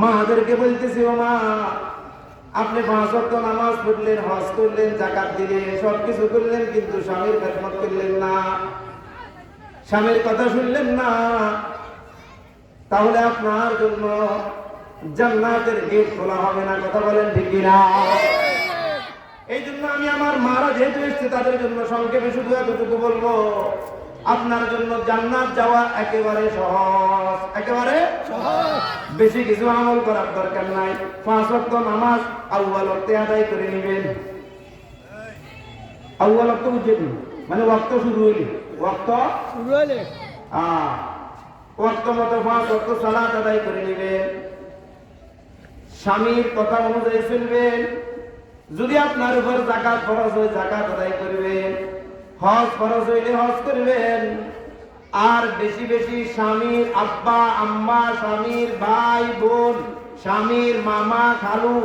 মাদেরকে বলতেছি, ও মা, আপনি 5 ওয়াক্ত নামাজ পড়লেন, হজ করলেন, যাকাত দিলেন, সবকিছু করলেন, কিন্তু স্বামীর খেদমত করলেন না, স্বামীর কথা শুনলেন না, তাহলে আপনার জন্য জান্নাতের গেট খোলা হবে না। কথা বলেন ঠিক কিনা? এই জন্য আমি আমার মারা যেহেতু এসছে তাদের জন্য সংক্ষেপে শুধু এতটুকু বলবো, আপনার জন্য জান্নাত যাওয়া একেবারে সহজ, একেবারে সহজ। বেশি কিছু আমল করার দরকার নাই। 5 ওয়াক্ত নামাজ আউয়াল ওয়াক্তে আদায় করে নেবেন। আউয়াল ওয়াক্ত বুঝছেন মানে ওয়াক্ত শুরু হইলে, ওয়াক্ত শুরু হইলে ওয়াক্ত মতো 5 ওয়াক্ত সালাত আদায় করে নেবেন। স্বামীর কথা অনুযায়ী চলবেন। যদি আপনার উপর যাকাত ফরজ হয় যাকাত আদায় করবেন, হজ ফরজ হইলে হজ করবেন। আর বেশি বেশি স্বামীর আব্বা আম্মা, স্বামীর ভাই বোন, স্বামীর মামা খালু,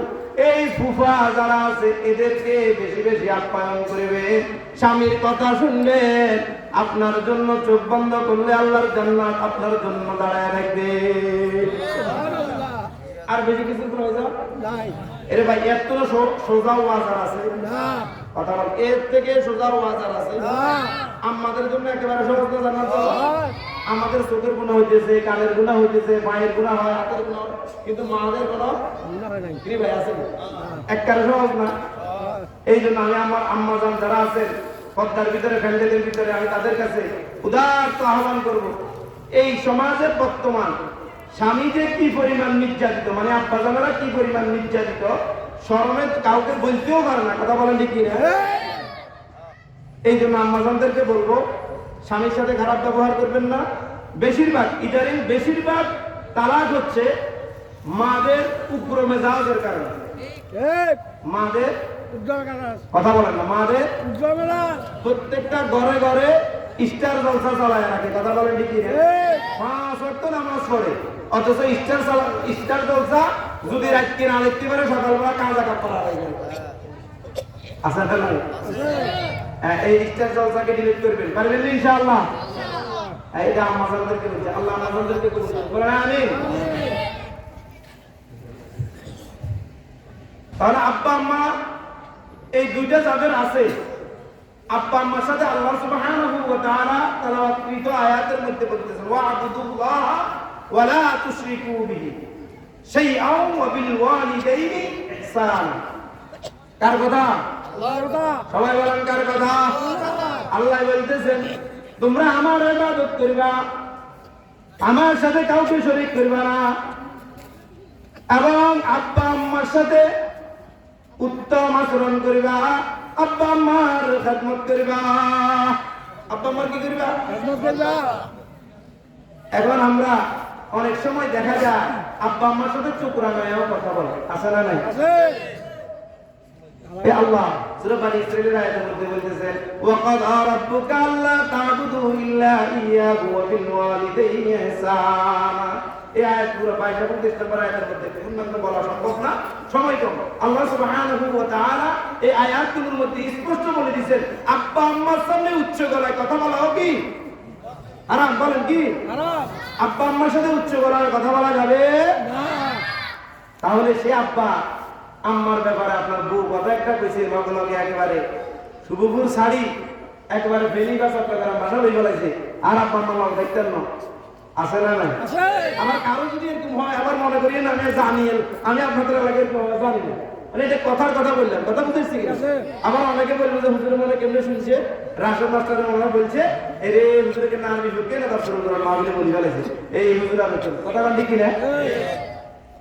এই ফুফা যারা আছে এদেরকে বেশি বেশি আপ্যায়ন করবেন, স্বামীর কথা শুনবেন। আপনার জন্য চোখ বন্ধ করলে আল্লাহর জান্নাত আপনার জন্য দাঁড়ায় রাখবে। আর বেশি কিছু প্রয়োজন নাই। এর ভাই এর তো সোজা ওয়াজার আছে না, কথা বল, এর থেকে সোজা ওয়াজার আছে না। আমাদের জন্য একেবারে সহজ না জান্নাত। আমাদের চোখের গুনাহ হইতেছে, কানের গুনাহ হইতেছে, পায়ের গুনাহ হয়, হাতের গুনাহ, কিন্তু মাদের কোনো গুনাহ হয় নাই। কি ভাই আছে একবারে সহজ না। এই জন্য আমি আমার আম্মা জান যারা আছেন পর্দার ভিতরে, ফ্যান্ডেলের ভিতরে, আমি তাদের কাছে উদারত আহ্বান করব, এই সমাজের বর্তমান স্বামী যে কি পরিমাণ নির্যাতিত, মানে আব্বা জানেরা কি পরিমাণ নির্যাতিত, শরমে কাউকে বলতেও পারে না। কথা বলেন ঠিক কিনা? এই জন্য আম্মাজানদেরকে বলবো, স্বামীর সাথে খারাপ ব্যবহার করবেন না। বেশিরভাগ ইদারিং বেশিরভাগ তালাক হচ্ছে মাদের উগ্র মেজাজের কারণে। মাদের কথা বলেন না, মাদের প্রত্যেকটা ঘরে ঘরে স্টার জলসা চালায় রাখে। কথা বলেন ঠিক কিনা? 5 ওয়াক্ত নামাজ পড়ে, অথচ স্টার জলসা যদি রাতকে না দেখতে পারে সকালবেলা কাঁচা কাপড় হয়ে যায়। আচ্ছা তাহলে এই স্টার জলসাকে ডিলিট করবেন, পারবেন না ইনশাআল্লাহ? এটা আমাদেরকে বলছে, আল্লাহ আমাদেরকে বলছে, বলেন আমিন। তাহলে আব্বা আম্মা এই দুইটা যাদের আছে, আব্বা আম্মার সাথে আল্লাহ সুবহানাহু ওয়া তাআলা তেলাওয়াতকৃত আয়াতের মধ্যে বলতেছেন, ওয়া'বুদুল্লাহ ওয়া লা তুশরিকু বিহি শাইআন ওয়া বিল ওয়ালিদাইনি ইহসান। কার কথা? আল্লাহর কথা। সবাই বলেন কার কথা? আল্লাহ বলতেছেন, তোমরা আমার ইবাদত করবা, আমার সাথে কাউকে শরীক করবা না, এবং আব্বা আম্মার সাথে উত্তম আচরণ করবা, আব্বা আম্মার খেদমত করবা। আব্বা আম্মার কি করবা? খেদমত করবা। এখন আমরা অনেক সময় দেখা যায় আব্বা আম্মার সাথে চোখ রাঙায়ও কথা বলে, আছে না নাই? আল্লাহ সূরা বানী ইসরাঈলের আয়াতের মধ্যে বলতেছেন, ওয়া ক্বাদা রাব্বুকা আল্লা তা'বুদু ইল্লা ইয়্যাহু ওয়া বিল ওয়ালিদাইনি ইহসানা। এই আয়াত পুরো 22 এবং 23 নম্বর আয়াতের মধ্যে পূর্ণাঙ্গ বলা সম্ভব না, সময় কম। আল্লাহ সুবহানাহু ওয়া তাআলা এই আয়াতগুলোর মধ্যে স্পষ্ট বলে দিয়েছেন, আব্বা আম্মার সামনে উচ্চ গলায় কথা বলাও কি হারাম? বলেন কি হারাম? আব্বা আম্মার সাথে উচ্চ গলায় কথা বলা যাবে না। তাহলে সে আব্বা আম্মার ব্যাপারে আপনার বউ কথা একটা কইছে, লগে লগে একেবারে শুভপুর শাড়ি একেবারে বেলি বা চট্টগ্রাম ভাষা লই বলাইছে, আর আব্বা আম্মা লগ দেখতেন না, আছে না নাই? আমার কারো যদি এরকম হয় আবার মনে করি না আমি জানি, আমি আপনাদের এলাকায় জানি না, মানে এটা কথার কথা বললাম, কথা বুঝতেছি। আবার অনেকে বলবো যে হুজুরের মনে কেমনে শুনছে, রাসেল মাস্টারের মনে বলছে, এরে হুজুরকে না আমি ঢুকে না, দর্শক না বলে বলি ফেলেছে, এই হুজুর আলোচন কথা কান ঠিক না?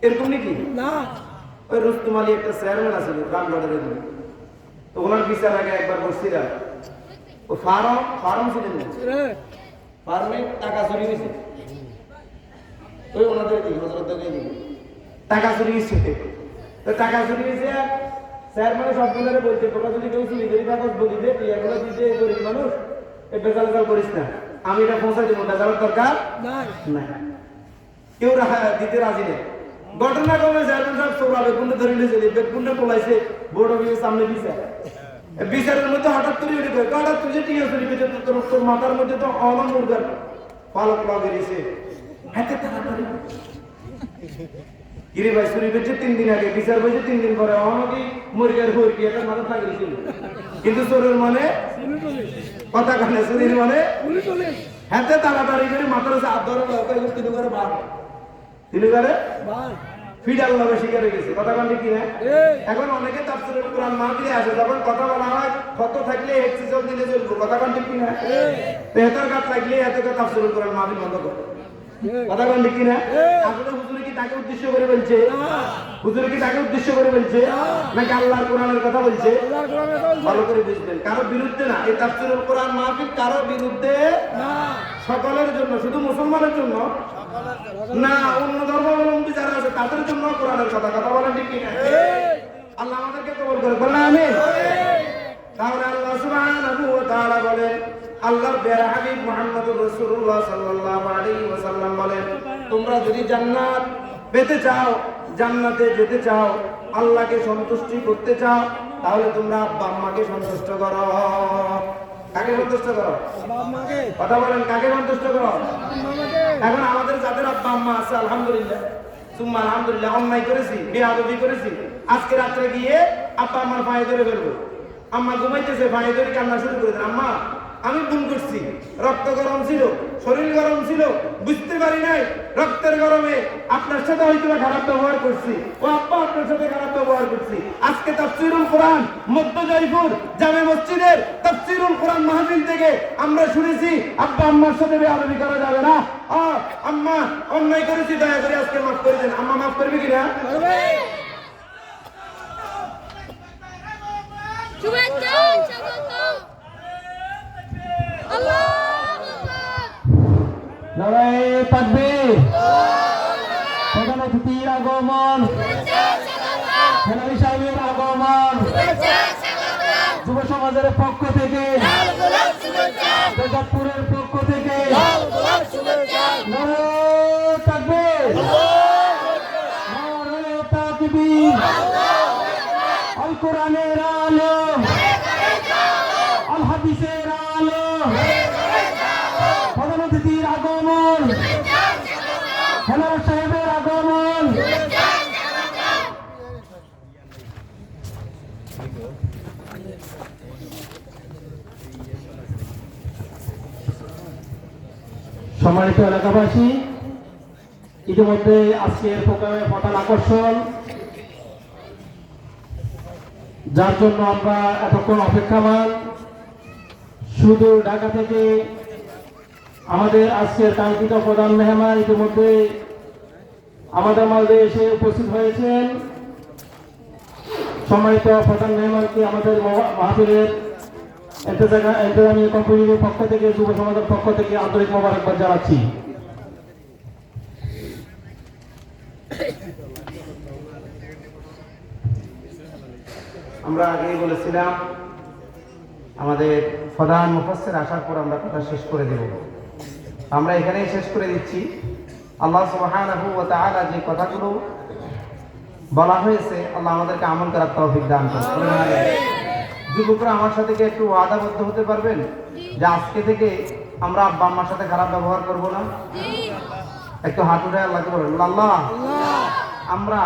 এরকম নাকি না? ওই রুস্তুম আলী একটা চেয়ারম্যান আছিল রামগড়ের, তো ওনার বিচার আগে একবার বসছিলাম, ও ফার্ম ছিলেন না, ফার্মে টাকা চুরি গেছে, ওই ওনাদের দিকে হজরতকে দিকে টাকা চুরি গেছে। তো টাকা চুরি গেছে, স্যার মানে সবগুলোরে বলছে তোমরা যদি কেউ চুরি করি কাগজ বলি দে তুই এগুলো দিতে গরিব মানুষ এই বেজাল করিস না, আমি এটা পৌঁছাই দেবো, বেজালের দরকার নাই। কেউ দিতে রাজি নেই। ঘটনা কমে চেয়ারম্যান সাহেব চোরা বেগুনটা ধরে নিয়েছে, বেগুনটা পলাইছে বোর্ড অফিসের সামনে বিচার, বিচারের মধ্যে হঠাৎ করে উঠে কয় হঠাৎ তুই যে টিয়া চুরি পেয়েছে তোর মাথার মধ্যে তো অনম মুরগার পালক বেরিয়েছে, হাতে তাড়াতাড়ি গিরি ভাই চুরি পেয়েছে 3 দিন আগে, বিচার পেয়েছে 3 দিন পরে, অনকি মুরগের হুরকি একটা মাথা লাগিয়েছিল, কিন্তু চোরের মানে কথা কানে, চুরির মানে হাতে তাড়াতাড়ি করে মাথার হাত ধরে তিনু করে বার, তিনু করে ফিডাল ভাবে শিকারে গেছে। কথা কান্দি কি না? এখন অনেকে তাফসীরুল কোরআন মাহফিলে আসে, যখন কথা বলা হয় ক্ষত থাকলে এক্সিজল দিলে চলবে। কথা কান্দি কি না? তো এটার কাজ লাগলে এত তাফসীরুল কোরআন মাহফিল বন্ধ করে। কথা কান্দি কি না? আসলে হুজুর কি তাকে উদ্দেশ্য করে বলছে? হুজুর কি তাকে উদ্দেশ্য করে বলছে নাকি আল্লাহর কোরআনের কথা বলছে? ভালো করে বুঝবেন, কারো বিরুদ্ধে না। এই তাফসীরুল কোরআন মাহফিল কারো বিরুদ্ধে না, সকলের জন্য, শুধু মুসলমানের জন্য না, অন্য ধর্মাবলম্বী যারা আছে তাদের জন্য কোরআনের কথা। কথা বলেন ঠিক কি না? আল্লাহ আমাদেরকে কবুল করে, বলেন আমিন। তাহলে আল্লাহ সুবহানাহু ওয়া তাআলা বলেন, আল্লাহর প্যারা হাবিব মুহাম্মদুর রাসূলুল্লাহ সাল্লাল্লাহু আলাইহি ওয়াসাল্লাম বলেন, তোমরা যদি জান্নাত পেতে চাও, জান্নাতে যেতে চাও, আল্লাহকে সন্তুষ্টি করতে চাও, তাহলে তোমরা আব্বা আম্মাকে সন্তুষ্ট করো। কাকে সন্তুষ্ট করো? কথা বলেন, কাকে সন্তুষ্ট করো? এখন আমাদের যাদের আব্বা আম্মা আছে আলহামদুলিল্লাহ, সুম্মা আলহামদুলিল্লাহ, অন্যায় করেছি, বেয়াদবি করেছি, আজকে রাত্রে গিয়ে আব্বা আম্মার পায়ে ধরে ফেলবো। আম্মা ঘুমাইতেছে, পায়ে ধরে কান্না শুরু করে দেন, আম্মা আমি ভুল করছি, রক্ত গরম ছিল, শরীর গরম ছিল, বুঝতে পারি নাই, রক্তের গরমে আপনার সাথে হয়তো খারাপ ব্যবহার করছি, ও আব্বা আপনার সাথে খারাপ ব্যবহার করছি। আজকে তাফসীরুল কোরআন মধ্য জয়পুর জামে মসজিদের তাফসীরুল কোরআন মাহফিল থেকে আমরা শুনেছি আব্বা আম্মার সাথে বেয়াদবি করা যাবে না। আম্মা অন্যায় করেছি, দয়া করে আজকে মাফ করে দেন। আম্মা মাফ করবে কিনা? নারায়ে তাকবীর, প্রধান অতিথির আগমন, হেলালি সাহেবের আগমন, যুব সমাজের পক্ষ থেকে, বেজাপুরের পক্ষ থেকে নারায়ে তাকবীর, নারায়ে তাকবীর। আল কোরআনের আলো, আল হাদিসের আলো, প্রধান অতিথির আগমন, হেলাল সাহেবের আগমন। সম্মানিত এলাকাবাসী, ইতিমধ্যে আজকের প্রোগ্রামের প্রধান আকর্ষণ, যার জন্য আমরা এতক্ষণ অপেক্ষামান, সুদূর ঢাকা থেকে আমাদের আজকের কাঙ্ক্ষিত প্রধান মেহমান ইতিমধ্যে আমাদের মাঝে এসে উপস্থিত হয়েছেন। সম্মানিত প্রধান মেহমানকে আমাদের মাহফিলের ইন্তেজামি কমিটির পক্ষ থেকে, যুব সমাজের পক্ষ থেকে আন্তরিক মোবারকবাদ জানাচ্ছি। আমরা আগেই বলেছিলাম আমাদের প্রধান মুফাসসির আসার পর আমরা কথা শেষ করে দেব। আমরা এখানেই শেষ করে দিচ্ছি। আল্লাহ সুবহানাহু ওয়া তাআলা যে কথাগুলো বলা হয়েছে, আল্লাহ আমাদেরকে আমল করার তৌফিক দান করুন। যুবকরা আমার সাথে কি একটু ওয়াদাবদ্ধ হতে পারবেন যে আজকে থেকে আমরা আব্বা আম্মার সাথে খারাপ ব্যবহার করব না? একটু হাত উঠায় আল্লাহকে বলেন, আল্লাহ আমরা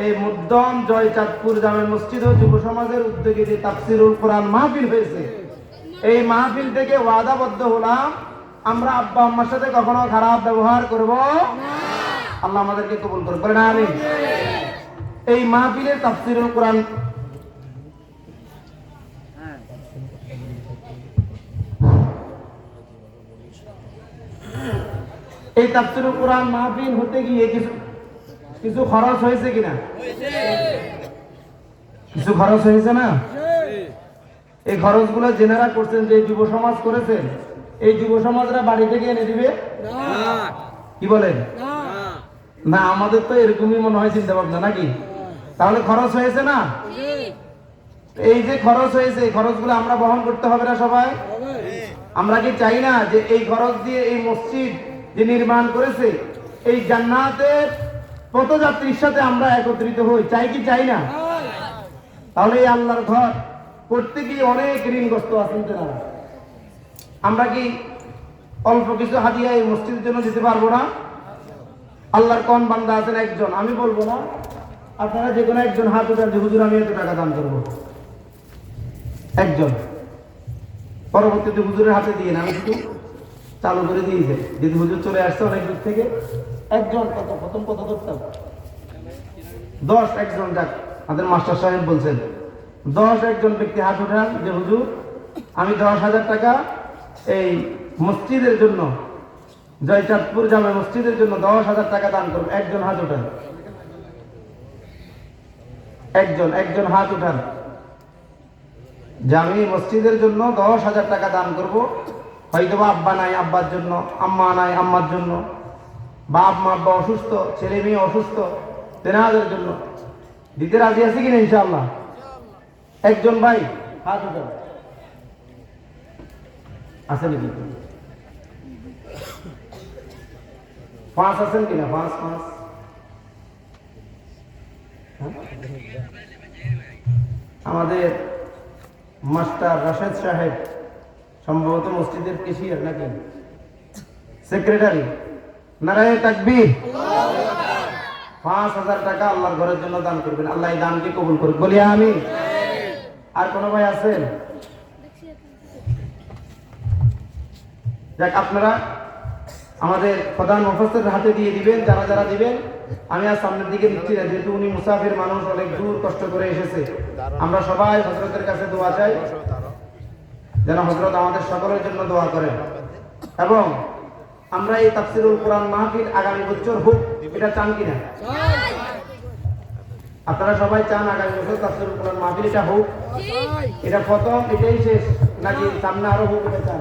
এই মুদ্দম জয়চাঁদপুর জামে মসজিদ ও যুব সমাজের উদ্যোগে যে তাফসীরুল কোরআন মাহফিল হয়েছে, এই মাহফিল থেকে ওয়াদাবদ্ধ হলাম আমরা আব্বা আম্মার সাথে কখনো খারাপ ব্যবহার করব না। আল্লাহ আমাদেরকে কবুল করুন, বলেন আমিন। এই মাহফিলে তাফসীরুল কোরআন এই তাফসীরুল কোরআন মাহফিল হতে গিয়ে কিছু খরচ হয়েছে কিনা? কিছু খরচ হয়েছে না? এই খরচগুলো জেনারা করছেন, যে যুব সমাজ করেছেন, এই যুব সমাজরা বাড়ি থেকে এনে দিবে? কি বলেন? না, আমাদের তো এরকমই মনে হয় চিন্তা ভাবনা, নাকি? তাহলে খরচ হয়েছে না? এই যে খরচ হয়েছে, এই খরচগুলো আমরা বহন করতে হবে না সবাই? আমরা কি চাই না যে এই খরচ দিয়ে এই মসজিদ যে নির্মাণ করেছে, এই জান্নাতের পথযাত্রীর সাথে আমরা একত্রিত হই? চাই কি চাই না? তাহলে এই আল্লাহর ঘর করতে গিয়ে অনেক ঋণগ্রস্ত আছেন তেনারা। আমরা কি অল্প কিছু হাদিয়া এই মসজিদের জন্য দিতে পারবো না? আল্লাহর কোন বান্দা আছেন একজন, আমি বলবো না, আপনারা যে কোনো একজন হাত উঠান যে হুজুর আমি এত টাকা দান করবো, একজন। পরবর্তীতে হুজুরের হাতে দিয়ে না, আমি শুধু চালু করে দিয়েছে, যদি হুজুর চলে আসছে অনেক দূর থেকে, একজন কত, প্রথম কত ধরতাম? 10 একজন, যাক আমাদের মাস্টার সাহেব বলছেন 10 একজন ব্যক্তি হাত উঠান যে হুজুর আমি 10,000 টাকা এই মসজিদের জন্য, জয়চাঁদপুর জামে মসজিদের জন্য 10,000 টাকা দান করবো। একজন হাত উঠান, একজন হাত উঠান যে আমি মসজিদের জন্য 10,000 টাকা দান করব। হয়তো বা আব্বা নাই, আব্বার জন্য, আম্মা নাই, আম্মার জন্য, বা আম্মা আব্বা অসুস্থ, ছেলে মেয়ে অসুস্থ, তেনাদের জন্য দিতে রাজি আছে কিনা ইনশাআল্লাহ? একজন ভাই হাত উঠান, আছে নাকি? 5 আছেন কিনা? 5 হ্যাঁ? আমাদের মাস্টার রাশেদ সাহেব সম্ভবত মসজিদের কেশিয়ার নাকি সেক্রেটারি, নারায়ে তাকবীর। 5,000 টাকা আল্লাহর ঘরের জন্য দান করবেন। আল্লাহ এই দানকে কবুল করুক, বলি আমিন। আর কোন ভাই আছেন? যাক, আপনারা আমাদের প্রধান মুফাসসিরের হাতে দিয়ে দিবেন, যারা যারা দিবেন। আমি আর সামনের দিকে নিচ্ছি না, যেহেতু উনি মুসাফির মানুষ, অনেক দূর কষ্ট করে এসেছে। আমরা সবাই হযরতের কাছে দোয়া চাই যেন হযরত আমাদের সকলের জন্য দোয়া করেন, এবং আমরা এই তাফসীরুল কোরআন মাহফিল আগামী বছর হোক, এটা চান কিনা? আপনারা সবাই চান আগামী বছর তাফসীরুল কোরআন মাহফিল এটা হোক? এটা প্রথম, এটাই শেষ, নাকি সামনে আরো হোক, এটা চান?